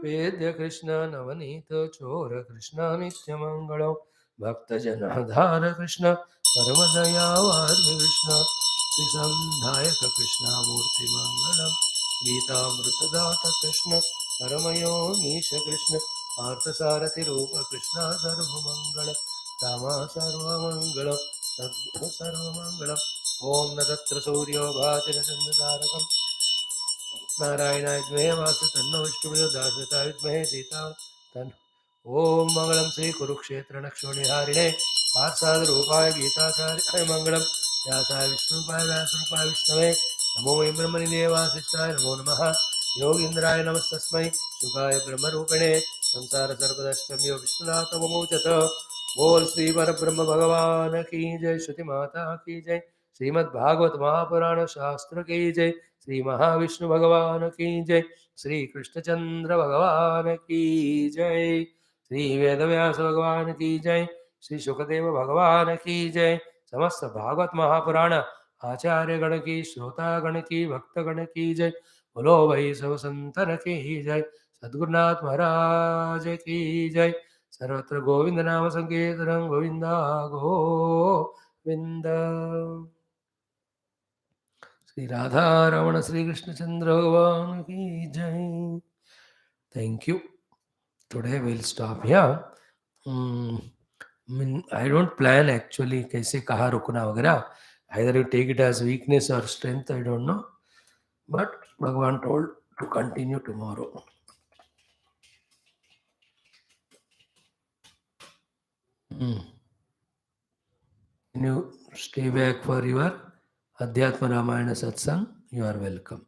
S1: वेद्य कृष्ण नवनीत चोर कृष्ण नित्यमङ्गलं भक्तजनाधार कृष्ण परमदयावार्य कृष्ण त्रिसन्धायक कृष्ण मूर्तिमङ्गलं गीतामृतदात कृष्ण परमयोगीश कृष्ण पार्थसारथिरूप कृष्ण सर्वमङ्गल रामा सर्वमङ्गलं सद्गुरु सर्वमङ्गलम्. ॐ न तत्र सूर्यो भाति न चन्द्रतारकम् नारायणाय द्वे वासु तन्नो विष्णुर्दासता विद्महे सीता तन्. ॐ मङ्गलं श्रीकुरुक्षेत्र नक्षोणिहारिणे पार्थसादरूपाय गीताचार्याय मङ्गलं व्यासाय विष्णुरूपाय व्यासरूपाय विष्णवे नमो वै ब्रह्मणि देवासिष्ठाय नमो नमः. योगीन्द्राय नमस्तस्मै शुकाय ब्रह्मरूपिणे संसार सर्वदष्टम्यो विश्वनाथ ममोचत। बोल श्री परब्रह्म भगवान की जय, श्रुति माता की जय, श्रीमद् भागवत महापुराण शास्त्र की जय, श्री महाविष्णु भगवान की जय, श्री कृष्णचंद्र भगवान की जय, श्री वेदव्यास भगवान की जय, श्री सुखदेव भगवान की जय। समस्त भागवत महापुराण आचार्य गण की, श्रोता गण की, भक्त गण की जय। बोलो भाई सब संतन की जय, सद्गुरुनाथ महाराज की जय। सर्वत्र गोविंद नाम संकीर्तनं, गोविंदा गोविंद। श्री राधा रमण श्री कृष्णचंद्र भगवान की जय। Thank you. Today we'll stop here. I don't plan actually कैसे कहाँ रुकना वगैरह. Either you take it as weakness or strength, I don't know. But Bhagavan told to continue tomorrow. Can you stay back for your Adhyatma Ramayana Satsang? You are welcome.